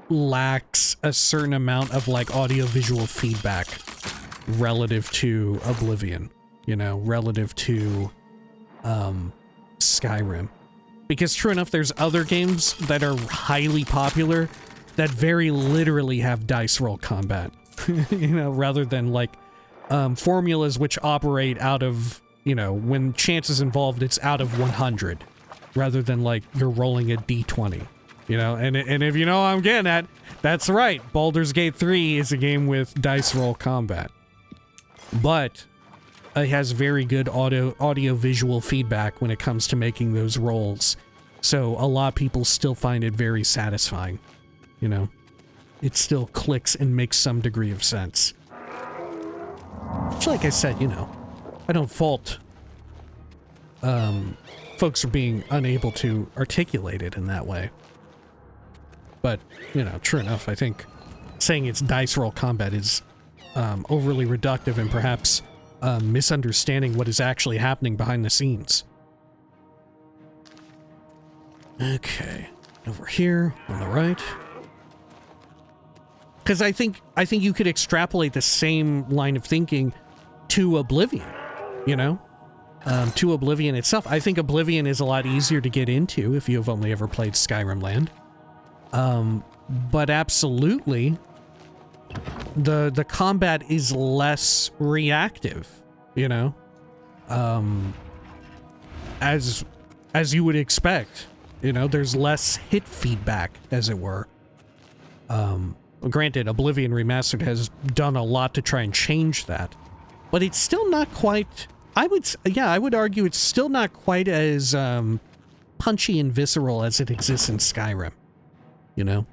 lacks a certain amount of like audio-visual feedback relative to Oblivion, you know, relative to Skyrim. Because true enough, there's other games that are highly popular that very literally have dice roll combat, you know, rather than like formulas which operate out of, you know, when chance is involved, it's out of 100, rather than like you're rolling a d20, you know, and if you know what I'm getting at, that's right, Baldur's Gate 3 is a game with dice roll combat, but it has very good audio-visual feedback when it comes to making those rolls, so a lot of people still find it very satisfying. You know, it still clicks and makes some degree of sense. Which, like I said, you know, I don't fault folks for being unable to articulate it in that way. But, you know, true enough, I think saying it's dice roll combat is overly reductive and perhaps misunderstanding what is actually happening behind the scenes. Okay, over here on the right. Because I think you could extrapolate the same line of thinking to Oblivion, you know? To Oblivion itself. I think Oblivion is a lot easier to get into if you've only ever played Skyrim Land. But absolutely, the combat is less reactive, you know? As you would expect, you know? There's less hit feedback, as it were. Granted, Oblivion Remastered has done a lot to try and change that, but it's still not quite... I would argue it's still not quite as punchy and visceral as it exists in Skyrim. You know?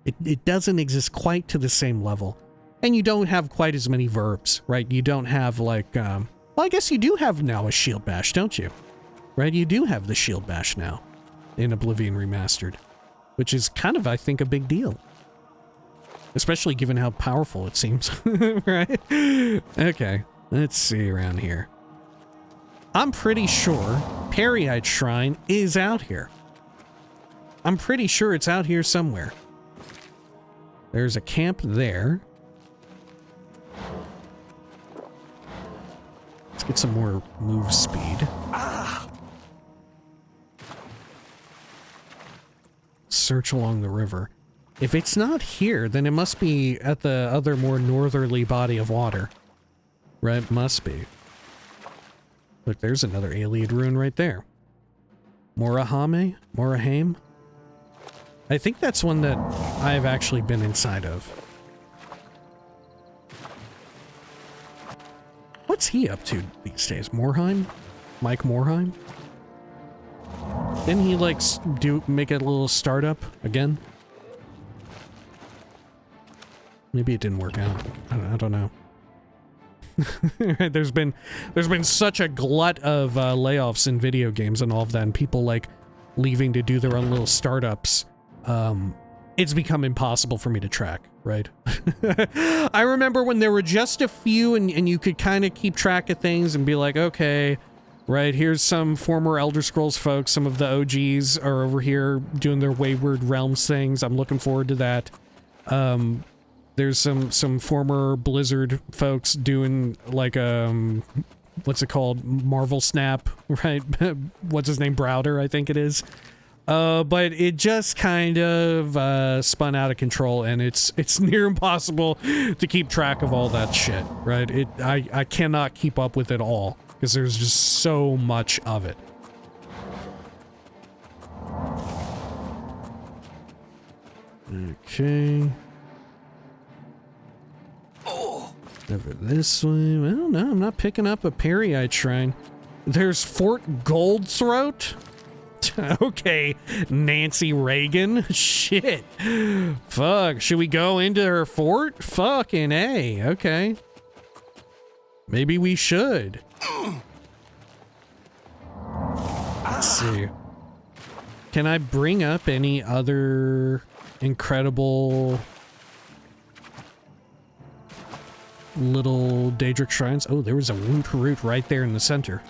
It doesn't exist quite to the same level. And you don't have quite as many verbs, right? You don't have like... well, I guess you do have now a shield bash, don't you? Right? You do have the shield bash now in Oblivion Remastered, which is kind of, I think, a big deal. Especially given how powerful it seems, right? Okay, let's see around here. I'm pretty sure Peryite Shrine is out here. I'm pretty sure it's out here somewhere. There's a camp there. Let's get some more move speed. Search along the river. If it's not here, then it must be at the other more northerly body of water. Right, must be. Look, there's another Ayleid rune right there. Morahame? I think that's one that I've actually been inside of. What's he up to these days? Morheim? Mike Morheim? Didn't he, like, make a little startup again? Maybe it didn't work out. I don't know. There's been such a glut of layoffs in video games and all of that, and people, like, leaving to do their own little startups. It's become impossible for me to track, right? I remember when there were just a few and you could kind of keep track of things and be like, okay, right, here's some former Elder Scrolls folks, some of the OGs are over here doing their Wayward Realms things. I'm looking forward to that. There's some former Blizzard folks doing like what's it called? Marvel Snap, right? What's his name? Browder, I think it is. But it just kind of spun out of control, and it's near impossible to keep track of all that shit, right? I cannot keep up with it all because there's just so much of it. Okay. Over this way. I don't know. I'm not picking up a Periite Shrine. There's Fort Goldthroat. Okay, Nancy Reagan. Shit. Fuck. Should we go into her fort? Fucking A. Okay. Maybe we should. Let's see. Can I bring up any other incredible little Daedric shrines? Oh, there was a Woot Root right there in the center.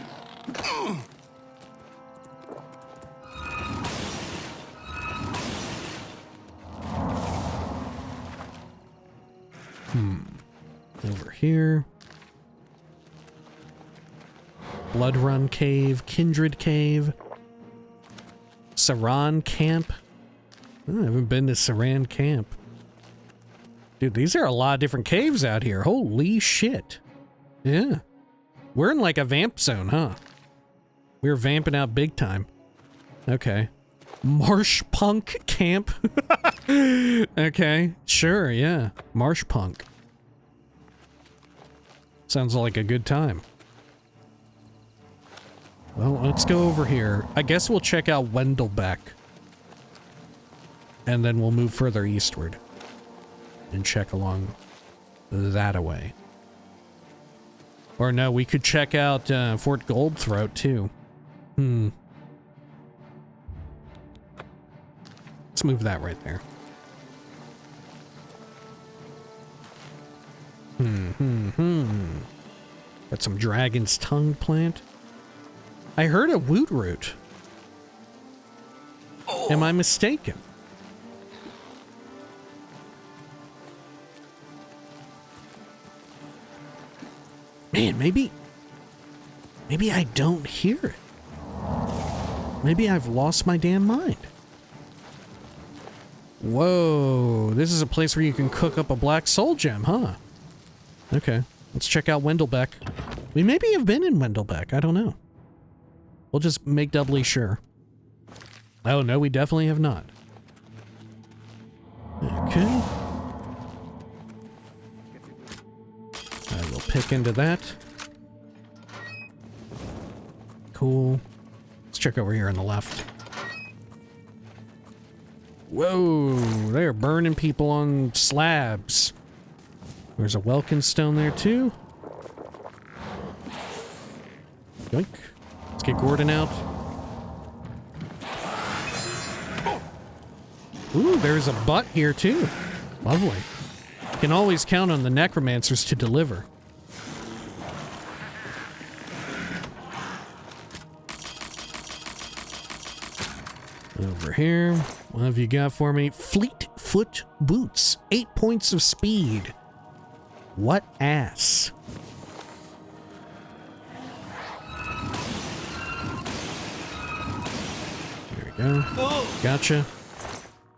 Over here. Bloodrun Cave, Kindred Cave. Saran Camp. Oh, I haven't been to Saran Camp. Dude, these are a lot of different caves out here. Holy shit. Yeah. We're in like a vamp zone, huh? We're vamping out big time. Okay. Marsh Punk Camp. Okay. Sure, yeah. Marsh Punk. Sounds like a good time. Well, let's go over here. I guess we'll check out Wendelbeck. And then we'll move further eastward. And check along that away. Or no, we could check out Fort Goldthroat too. Let's move that right there. Got some Dragon's Tongue plant. I heard a Woot Root. Am I mistaken? Man, maybe I don't hear it. Maybe I've lost my damn mind. Whoa, this is a place where you can cook up a black soul gem, huh? Okay, let's check out Wendelbeck. We maybe have been in Wendelbeck, I don't know. We'll just make doubly sure. Oh, no, we definitely have not. Okay. I will pick into that. Cool. Let's check over here on the left. Whoa, they're burning people on slabs. There's a Welkin stone there too. Yoink. Let's get Gordon out. Ooh, there's a butt here too. Lovely. Can always count on the necromancers to deliver. Over here, what have you got for me? Fleetfoot boots, 8 points of speed. What ass? There we go. Gotcha.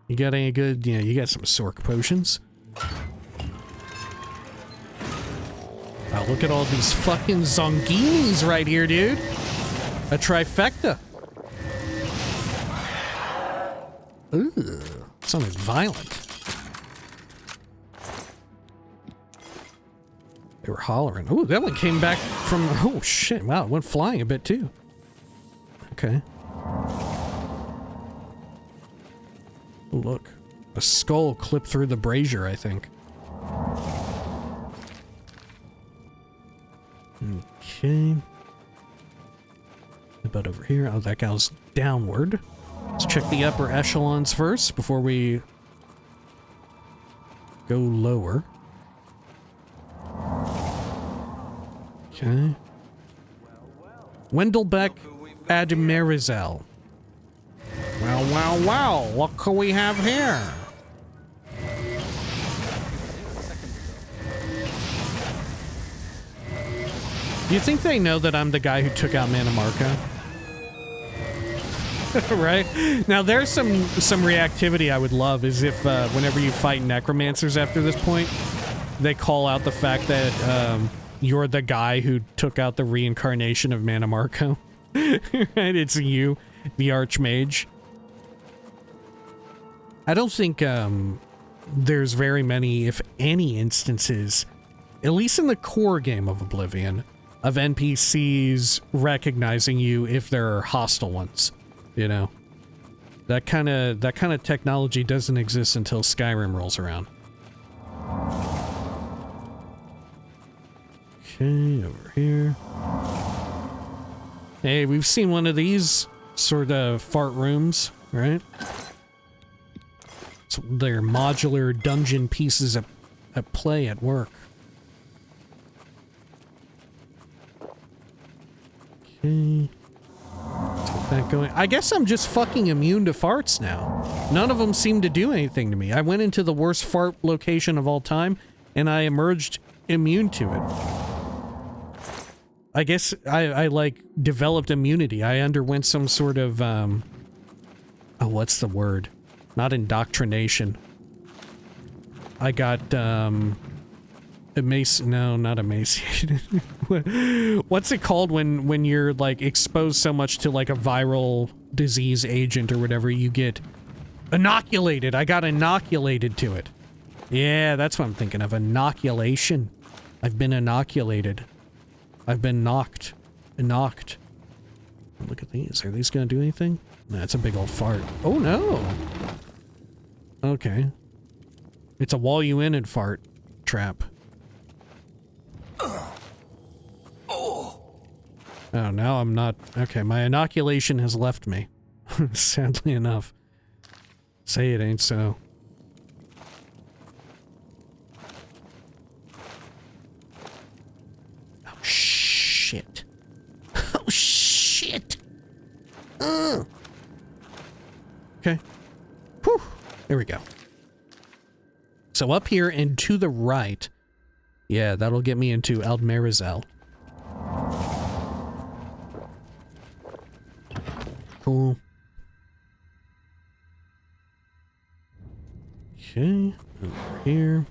You got any good, you got some Sork potions. Wow, look at all these fucking zonginis right here, dude. A trifecta. Ooh, sounded violent. They were hollering. Ooh, that one came back from... Oh, shit. Wow, it went flying a bit, too. Okay. Ooh, look. A skull clipped through the brazier, I think. Okay. About over here. Oh, that goes downward. Let's check the upper echelons first before we go lower. Okay. Wendelbeck Admirazel. Wow, wow, wow. What can we have here? Do you think they know that I'm the guy who took out Manamarca? Right? Now, there's some reactivity I would love is if whenever you fight necromancers after this point, they call out the fact that you're the guy who took out the reincarnation of Manamarco. Right? It's you, the Archmage. I don't think there's very many, if any, instances, at least in the core game of Oblivion, of NPCs recognizing you if there are hostile ones. You know, that kind of technology doesn't exist until Skyrim rolls around. Okay, over here. Hey, we've seen one of these sort of fart rooms, right? So they're modular dungeon pieces at play at work. Okay. Let's get that going. I guess I'm just fucking immune to farts now. None of them seem to do anything to me. I went into the worst fart location of all time, and I emerged immune to it. I guess I like, developed immunity. I underwent some sort of, oh, what's the word? Not indoctrination. I got, no, not emaciated. What's it called when you're, like, exposed so much to, like, a viral disease agent or whatever, you get inoculated. I got inoculated to it. Yeah, that's what I'm thinking of. Inoculation. I've been inoculated. I've been knocked. Knocked. Look at these. Are these gonna do anything? Nah, it's a big old fart. Oh, no! Okay. It's a wall you in and fart trap. Oh, now I'm not... Okay, my inoculation has left me. Sadly enough. Say it ain't so. Oh, shit. Oh, shit! Okay. Whew. There we go. So up here and to the right... Yeah, that'll get me into Admirazel. Cool. Okay, over here.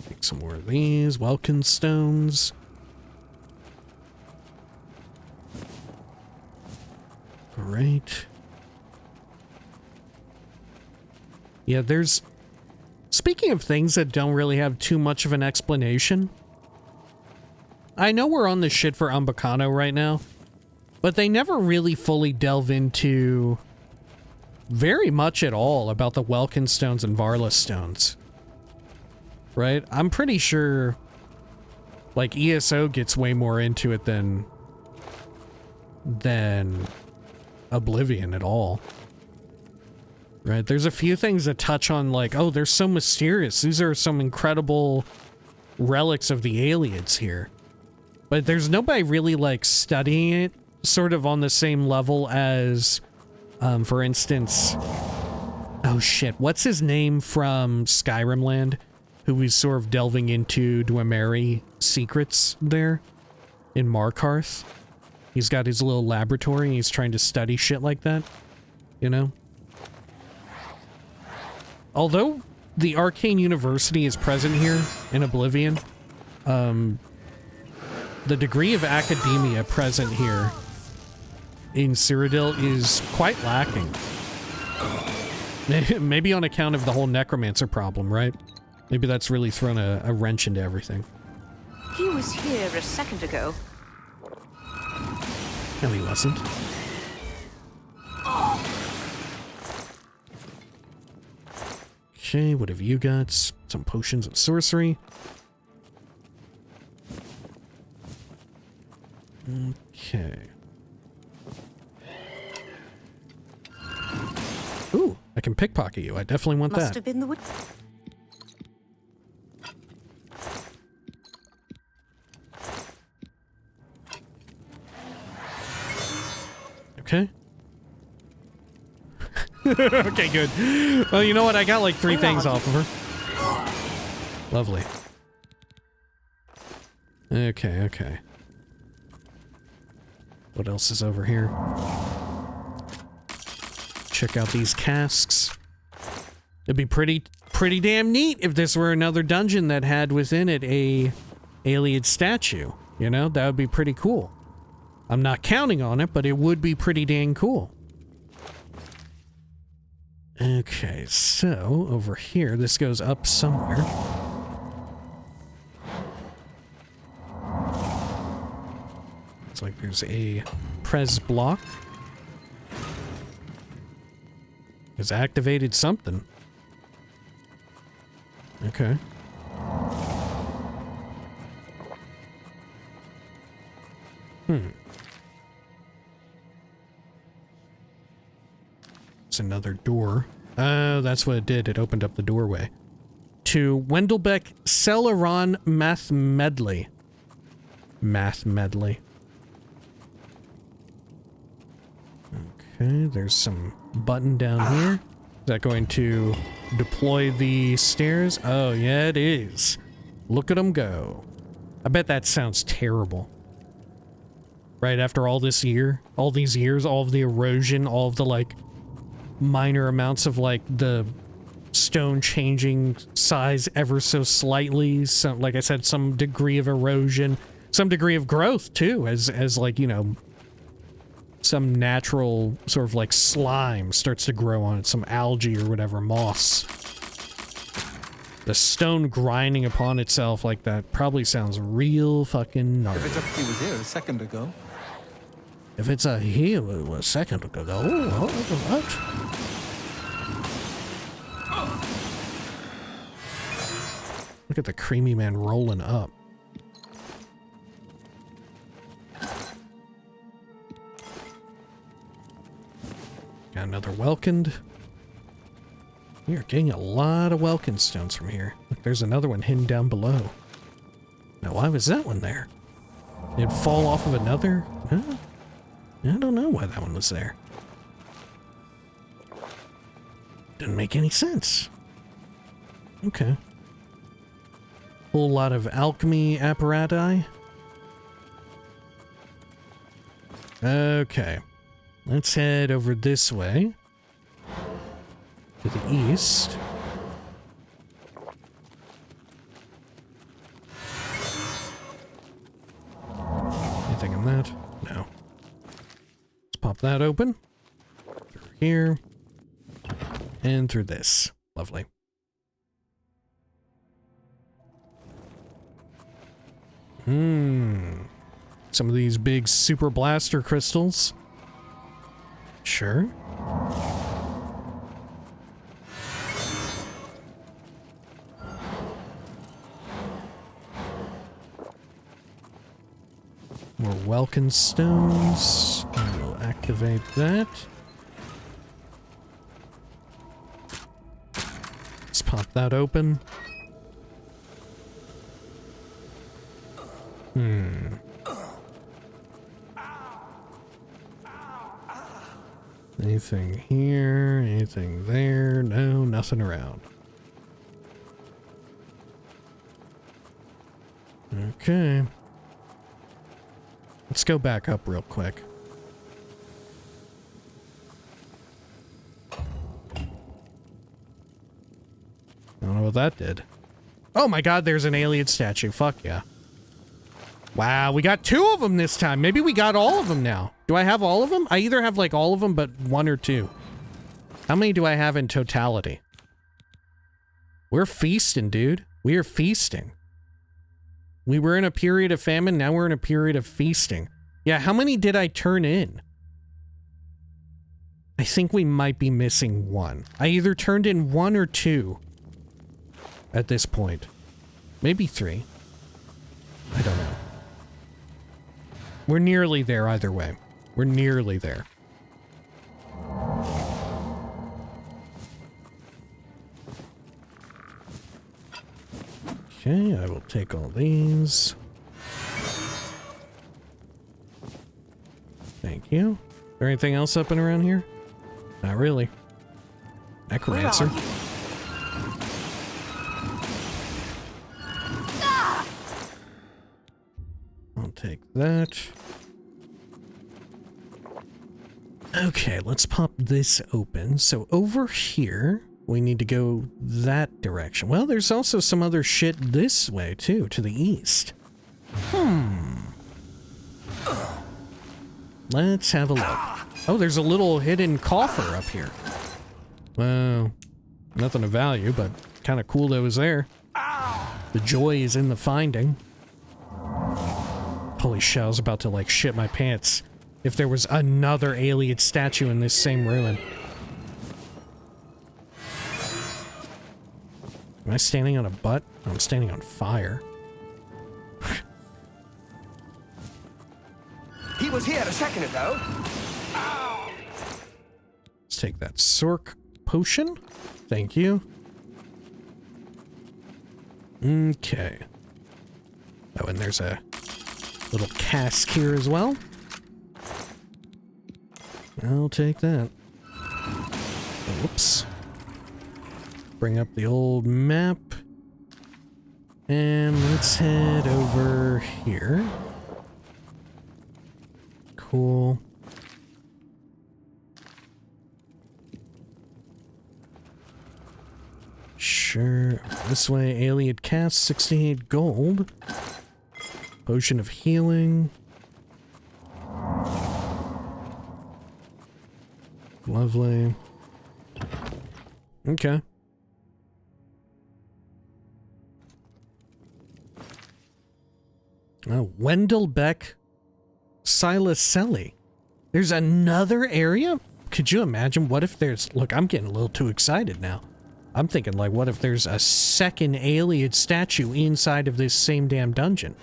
Take some more of these Welkin stones. Great. Yeah, there's... Speaking of things that don't really have too much of an explanation, I know we're on the shit for Umbacano right now, but they never really fully delve into very much at all about the Welkin stones and Varla stones. Right? I'm pretty sure, like, ESO gets way more into it than Oblivion at all. Right, there's a few things that touch on, like, oh, they're so mysterious. These are some incredible relics of the Ayleids here. But there's nobody really, like, studying it sort of on the same level as, for instance... Oh, shit. What's his name from Skyrim Land? Who was sort of delving into Dwemer secrets there in Markarth. He's got his little laboratory and he's trying to study shit like that. You know? Although the Arcane University is present here in Oblivion, the degree of academia present here in Cyrodiil is quite lacking. Maybe on account of the whole necromancer problem, right? Maybe that's really thrown a wrench into everything. He was here a second ago. No, he wasn't. Okay, what have you got? Some potions of sorcery. Okay. Ooh, I can pickpocket you. I definitely want Must that. have been the Okay. Okay, good. Well, you know what? I got like 3 things off of her. Lovely. Okay, okay. What else is over here? Check out these casks. It'd be pretty damn neat if this were another dungeon that had within it a Ayleid statue. You know, that would be pretty cool. I'm not counting on it, but it would be pretty dang cool. Okay, so over here, this goes up somewhere. Looks like there's a pres block. It's activated something. Okay. It's another door. Oh, that's what it did. It opened up the doorway. To Wendelbeck Celeron Math Medley. Math Medley. Okay, there's some button down here. Is that going to deploy the stairs? Oh, yeah, it is. Look at them go. I bet that sounds terrible. Right after all this year, all these years, all of the erosion, all of the, like, minor amounts of, like, the stone changing size ever so slightly. Some, like I said, some degree of erosion, some degree of growth, too, as like, you know, some natural sort of like slime starts to grow on it, some algae or whatever, moss. The stone grinding upon itself like that probably sounds real fucking gnarly. If it's he was here a second ago. If it's a he was a second ago, oh, what? Look at the creamy man rolling up. Got another Welkind. We are getting a lot of Welkind stones from here. Look, there's another one hidden down below. Now, why was that one there? Did it fall off of another? Huh? I don't know why that one was there. Didn't make any sense. Okay. Whole lot of alchemy apparati. Okay. Let's head over this way. To the east. Anything in that? No. Let's pop that open. Through here. And through this. Lovely. Some of these big super blaster crystals. Sure. More Welkin stones. We'll activate that. Let's pop that open. Anything here? Anything there? No, nothing around. Okay. Let's go back up real quick. what that did. Oh my god, there's an Ayleid statue. Fuck yeah. Wow, we got 2 of them this time. Maybe we got all of them now. Do I have all of them? I either have like all of them, but 1 or 2. How many do I have in totality? We're feasting, dude. We are feasting. We were in a period of famine, now we're in a period of feasting. Yeah, how many did I turn in? I think we might be missing 1. I either turned in 1 or 2 at this point. Maybe 3. I don't know. We're nearly there either way. We're nearly there. Okay, I will take all these. Thank you. Is there anything else up and around here? Not really. Necromancer. I'll take that. Okay, let's pop this open. So over here, we need to go that direction. Well, there's also some other shit this way, too, to the east. Let's have a look. Oh, there's a little hidden coffer up here. Well, nothing of value, but kind of cool that it was there. The joy is in the finding. Holy shit, I was about to, like, shit my pants if there was another Ayleid statue in this same ruin. Am I standing on a butt? Oh, I'm standing on fire. He was here a second ago. Let's take that Sork potion. Thank you. Okay. Oh, and there's a little cask here as well. I'll take that. Whoops. Bring up the old map. And let's head over here. Cool. Sure. This way, Ayleid cast 68 gold. Potion of healing. Lovely. Okay. Oh, Wendelbeck Silacelli. There's another area? Could you imagine? What if there's... Look, I'm getting a little too excited now. I'm thinking, like, what if there's a second Ayleid statue inside of this same damn dungeon?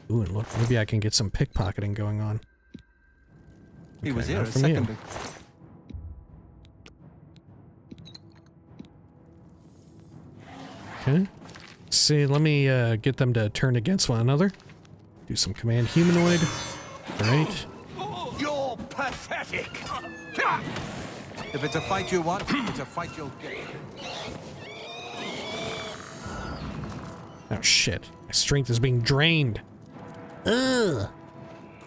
Ooh, and look, maybe I can get some pickpocketing going on. He was Okay, here not a from second you. ago. Okay. See, let me get them to turn against one another. Do some command humanoid. Great. You're pathetic. If it's a fight you want, it's a fight you'll get. Oh shit. My strength is being drained. Ugh.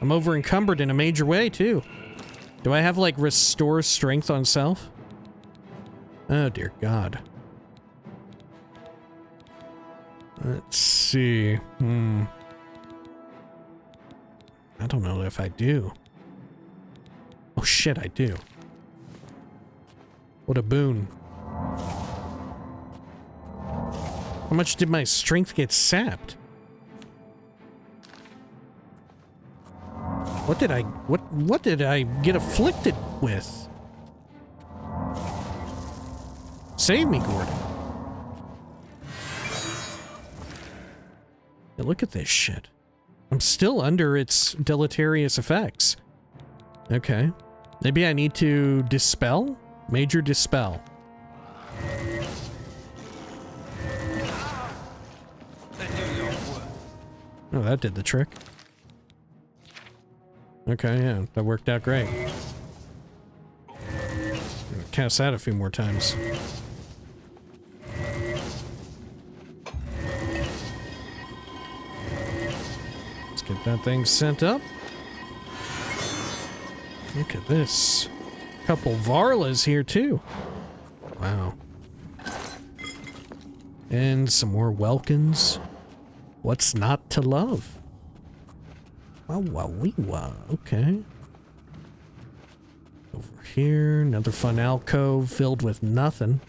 I'm over encumbered in a major way too. Do I have like restore strength on self? Oh dear God. Let's see. I don't know if I do. Oh shit, I do. What a boon. How much did my strength get sapped? What did I get afflicted with? Save me, Gordon. Yeah, look at this shit. I'm still under its deleterious effects. Okay. Maybe I need to dispel? Major dispel. Oh, that did the trick. Okay, yeah, that worked out great. Cast that a few more times. Let's get that thing sent up. Look at this. Couple Varlas here too. Wow. And some more Welkins. What's not to love? Wow, okay. Over here, another fun alcove filled with nothing.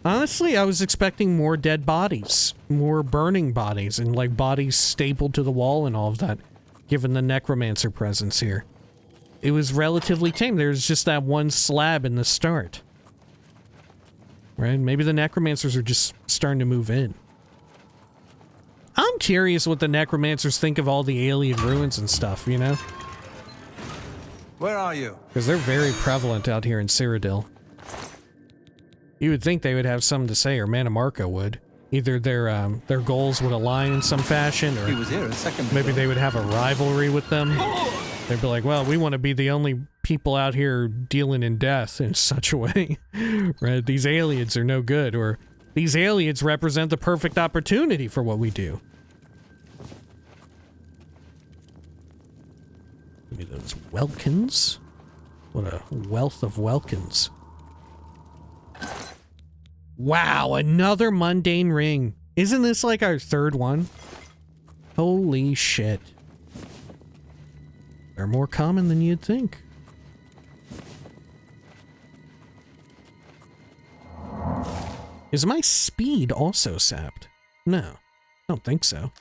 Honestly, I was expecting more dead bodies, more burning bodies, and like bodies stapled to the wall and all of that, given the necromancer presence here. It was relatively tame. There's just that one slab in the start. Right? Maybe the necromancers are just starting to move in. I'm curious what the necromancers think of all the Ayleid ruins and stuff, you know? Where are you? Because they're very prevalent out here in Cyrodiil. You would think they would have something to say, or Manamarco would. Either their goals would align in some fashion, or He was here a second maybe ago. they would have a rivalry with them. They'd be like, well, we want to be the only people out here dealing in death in such a way. Right? These Ayleids are no good, or these Ayleids represent the perfect opportunity for what we do. Give me those Welkins. What a wealth of Welkins. Wow, another mundane ring. Isn't this like our third one? Holy shit. They're more common than you'd think. Is my speed also sapped? No, I don't think so.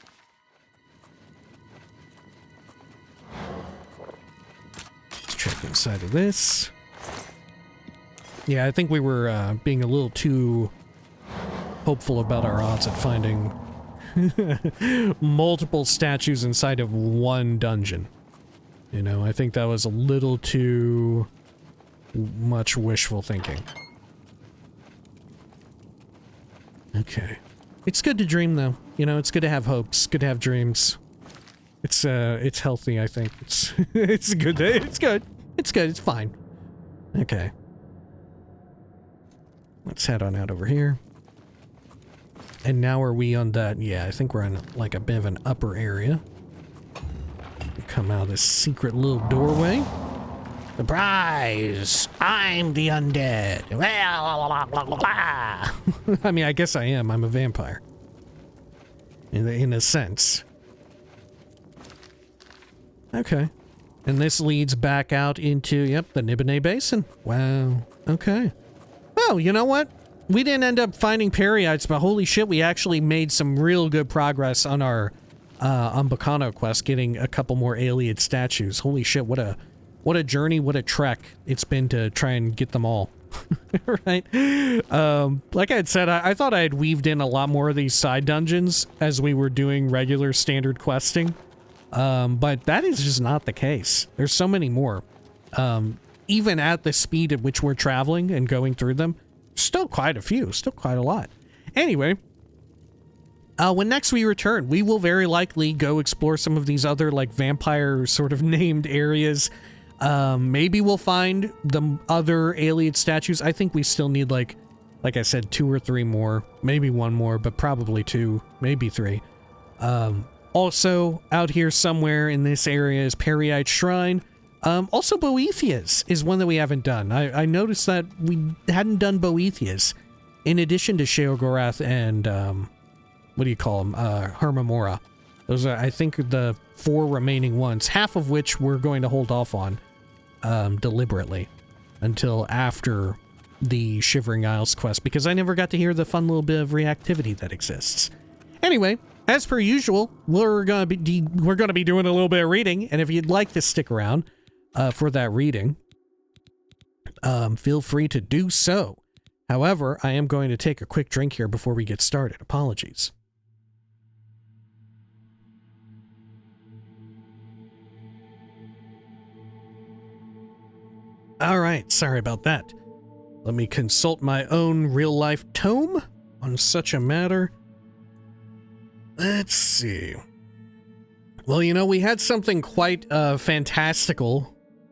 Let's check inside of this. Yeah, I think we were being a little too hopeful about our odds at finding multiple statues inside of one dungeon. You know, I think that was a little too much wishful thinking. Okay. It's good to dream, though. You know, it's good to have hopes, good to have dreams. It's healthy, I think. It's good. It's good. It's good. It's fine. Okay. Let's head on out over here. And now are we on that? Yeah, I think we're on like a bit of an upper area. Come out of this secret little doorway. Surprise! I'm the undead. I mean, I guess I am. I'm a vampire. In a sense. Okay. And this leads back out into, yep, the Nibene Basin. Wow. Okay. Well, you know what? We didn't end up finding Periites, but holy shit, we actually made some real good progress on our Bacano quest, getting a couple more Ayleid statues. Holy shit, what a journey, what a trek it's been to try and get them all. Right? Like I had said, I thought I had weaved in a lot more of these side dungeons as we were doing regular standard questing. But that is just not the case. There's so many more. Even at the speed at which we're traveling and going through them, still quite a few, still quite a lot. Anyway, when next we return, we will very likely go explore some of these other like vampire sort of named areas. Maybe we'll find the other Ayleid statues. I think we still need like I said, 2 or 3 more, maybe 1 more, but probably 2, maybe 3. Also out here somewhere in this area is Periite Shrine. Also, Boethia's is one that we haven't done. I noticed that we hadn't done Boethia's, in addition to Sheogorath and, what do you call them? Hermamora. Those are, I think, the 4 remaining ones, half of which we're going to hold off on, deliberately, until after the Shivering Isles quest, because I never got to hear the fun little bit of reactivity that exists. Anyway, as per usual, we're gonna be doing a little bit of reading, and if you'd like to stick around, for that reading, feel free to do so. However, I am going to take a quick drink here before we get started. Apologies. All right, sorry about that. Let me consult my own real-life tome on such a matter. Let's see. Well, you know, we had something quite fantastical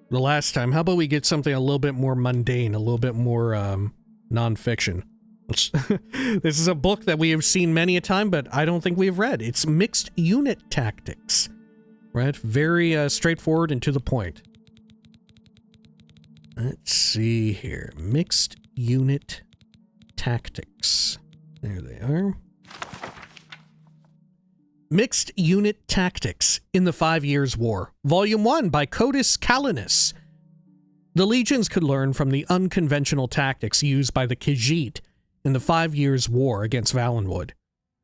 the last time. How about we get something a little bit more mundane, a little bit more non-fiction? This is a book that we have seen many a time, but I don't think we have read. It's Mixed Unit Tactics, right? Very straightforward and to the point. Let's see here. Mixed unit tactics. There they are. Mixed Unit Tactics in the 5 Years' War, Volume 1 by Codus Calenus. The legions could learn from the unconventional tactics used by the Khajiit in the 5 Years' War against Valenwood.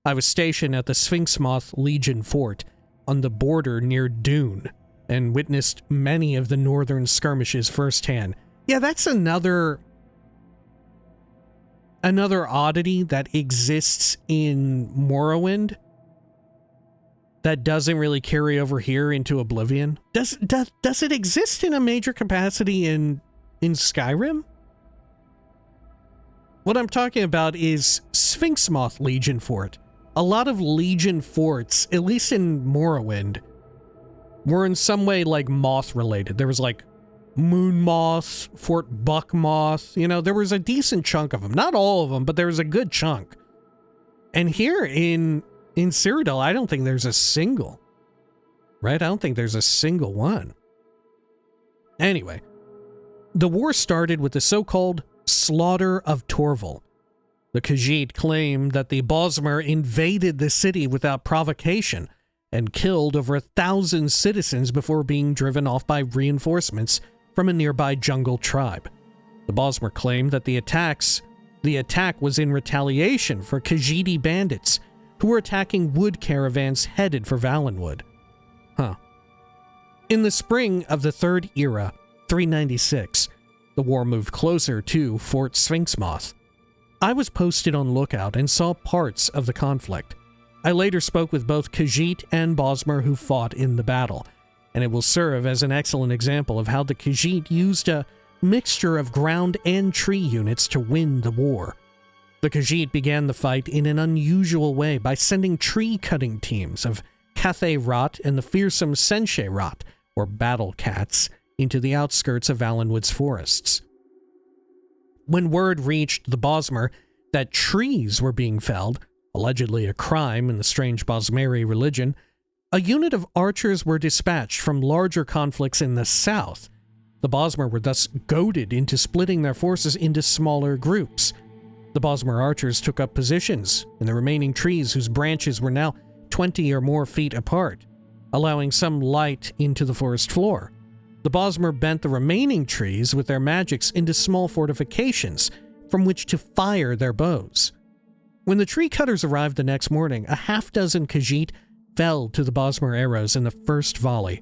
I was stationed at the Sphinxmoth Legion Fort on the border near Dune and witnessed many of the northern skirmishes firsthand. Yeah, that's another oddity that exists in Morrowind that doesn't really carry over here into Oblivion. Does it exist in a major capacity in Skyrim? What I'm talking about is Sphinxmoth Legion Fort. A lot of Legion forts, at least in Morrowind, were in some way like moth related. There was like Moon Moth, Fort Buck Moth, you know, there was a decent chunk of them. Not all of them, but there was a good chunk. And here in Cyrodiil, I don't think there's a single. Right? I don't think there's a single one. Anyway, the war started with the so-called Slaughter of Torval. The Khajiit claimed that the Bosmer invaded the city without provocation and killed over 1,000 citizens before being driven off by reinforcements from a nearby jungle tribe. The Bosmer claimed that the attack was in retaliation for Khajiiti bandits who were attacking wood caravans headed for Valenwood. In the spring of the Third Era, 396, the war moved closer to Fort Sphinxmoth. I was posted on lookout and saw parts of the conflict. I later spoke with both Khajiit and Bosmer who fought in the battle, and it will serve as an excellent example of how the Khajiit used a mixture of ground and tree units to win the war. The Khajiit began the fight in an unusual way by sending tree-cutting teams of Cathay Rot and the fearsome Senche Rot, or battle cats, into the outskirts of Valenwood's forests. When word reached the Bosmer that trees were being felled, allegedly a crime in the strange Bosmeri religion, a unit of archers were dispatched from larger conflicts in the south. The Bosmer were thus goaded into splitting their forces into smaller groups. The Bosmer archers took up positions in the remaining trees whose branches were now 20 or more feet apart, allowing some light into the forest floor. The Bosmer bent the remaining trees with their magics into small fortifications from which to fire their bows. When the tree cutters arrived the next morning, a half-dozen Khajiit fell to the Bosmer arrows in the first volley.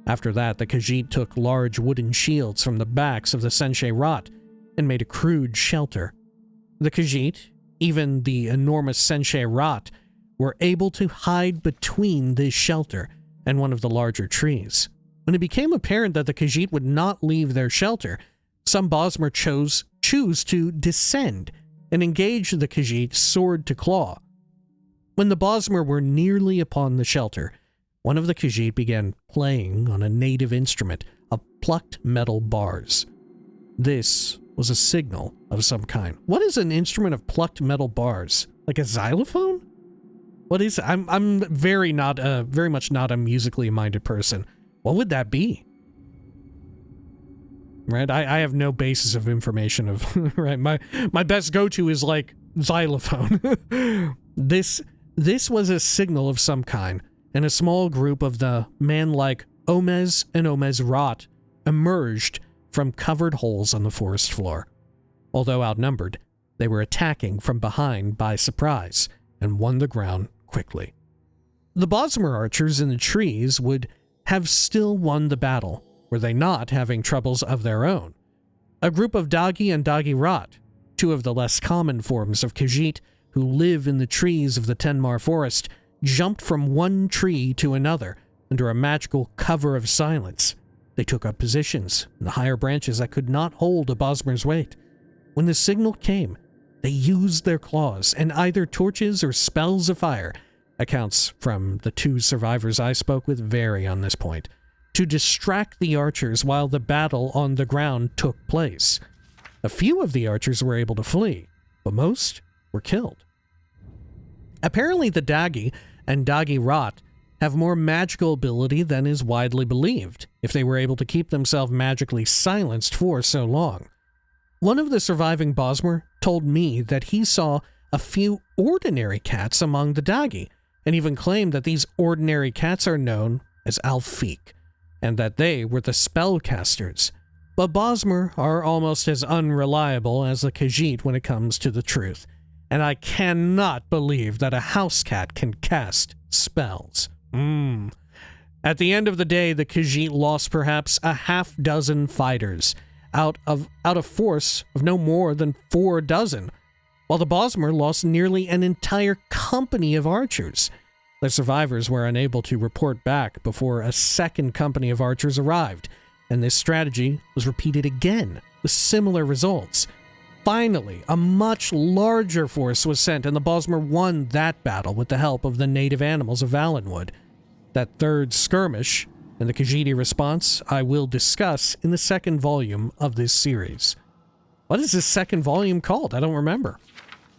After that, the Khajiit took large wooden shields from the backs of the Senche Rot and made a crude shelter. The Khajiit, even the enormous Senche Rot, were able to hide between this shelter and one of the larger trees. When it became apparent that the Khajiit would not leave their shelter, some Bosmer choose to descend and engage the Khajiit sword to claw. When the Bosmer were nearly upon the shelter, one of the Khajiit began playing on a native instrument of plucked metal bars. This was a signal of some kind. What is an instrument of plucked metal bars? Like a xylophone? What is? I'm very much not a musically minded person. What would that be? Right? I have no basis of information of right. My best go-to is like xylophone. This was a signal of some kind, and a small group of the man-like Omez and Omez Rot emerged from covered holes on the forest floor. Although outnumbered, they were attacking from behind by surprise and won the ground quickly. The Bosmer archers in the trees would have still won the battle, were they not having troubles of their own. A group of Dagi and Dagi Rot, two of the less common forms of Khajiit who live in the trees of the Tenmar forest, jumped from one tree to another under a magical cover of silence. They took up positions in the higher branches that could not hold a Bosmer's weight. When the signal came, they used their claws and either torches or spells of fire, accounts from the two survivors I spoke with vary on this point, to distract the archers while the battle on the ground took place. A few of the archers were able to flee, but most were killed. Apparently the Dagi and Dagi Rot have more magical ability than is widely believed, if they were able to keep themselves magically silenced for so long. One of the surviving Bosmer told me that he saw a few ordinary cats among the Dagi, and even claimed that these ordinary cats are known as Alfiq, and that they were the spellcasters. But Bosmer are almost as unreliable as the Khajiit when it comes to the truth, and I cannot believe that a house cat can cast spells. At the end of the day, the Khajiit lost perhaps a half dozen fighters out of force of no more than 4 dozen, while the Bosmer lost nearly an entire company of archers. The survivors were unable to report back before a second company of archers arrived, and this strategy was repeated again with similar results. Finally, a much larger force was sent, and the Bosmer won that battle with the help of the native animals of Valenwood. That third skirmish and the Khajiiti response I will discuss in the second volume of this series. What is this second volume called? I don't remember.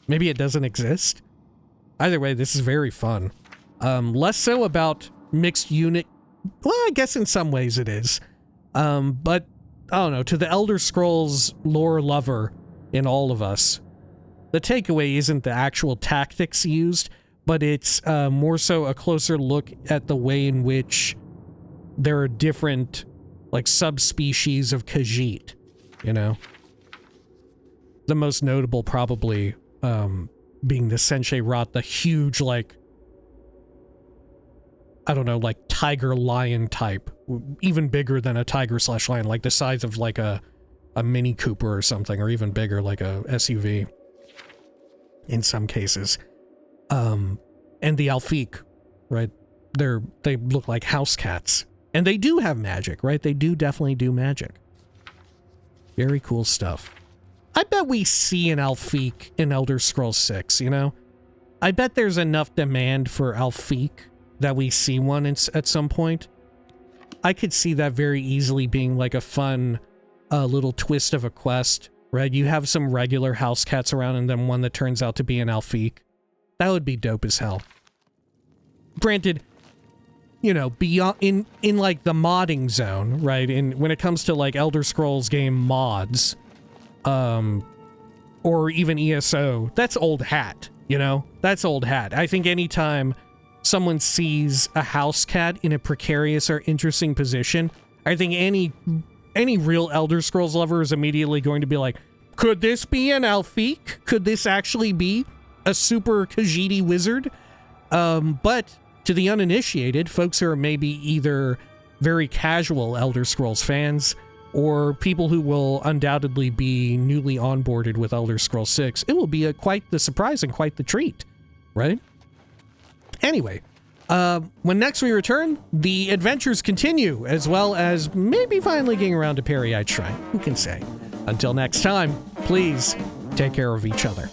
Maybe it doesn't exist? Either way, this is very fun. Less so about mixed unit. Well, I guess in some ways it is. But, I don't know, to the Elder Scrolls lore lover in all of us, the takeaway isn't the actual tactics used, but it's more so a closer look at the way in which there are different, like, subspecies of Khajiit, you know? The most notable probably being the Senshei Rat, the huge, like, I don't know, like tiger lion type, even bigger than a tiger/lion, like the size of like a Mini Cooper or something, or even bigger, like a SUV in some cases. And the Alfiq, right? They look like house cats, and they do have magic, right? They do definitely do magic. Very cool stuff. I bet we see an Alfiq in Elder Scrolls 6, you know? I bet there's enough demand for Alfiq that we see one at some point. I could see that very easily being like a fun little twist of a quest, right? You have some regular house cats around and then one that turns out to be an Alfiq. That would be dope as hell. Granted, you know, beyond in like the modding zone, right? When it comes to like Elder Scrolls game mods, or even ESO, that's old hat, you know? That's old hat. I think anytime someone sees a house cat in a precarious or interesting position, I think any real Elder Scrolls lover is immediately going to be like, could this be an Alfiq? Could this actually be a super Khajiiti wizard? But to the uninitiated, folks who are maybe either very casual Elder Scrolls fans or people who will undoubtedly be newly onboarded with Elder Scrolls 6, it will be quite the surprise and quite the treat, right? Anyway, when next we return, the adventures continue, as well as maybe finally getting around to Periite Shrine. Who can say? Until next time, please take care of each other.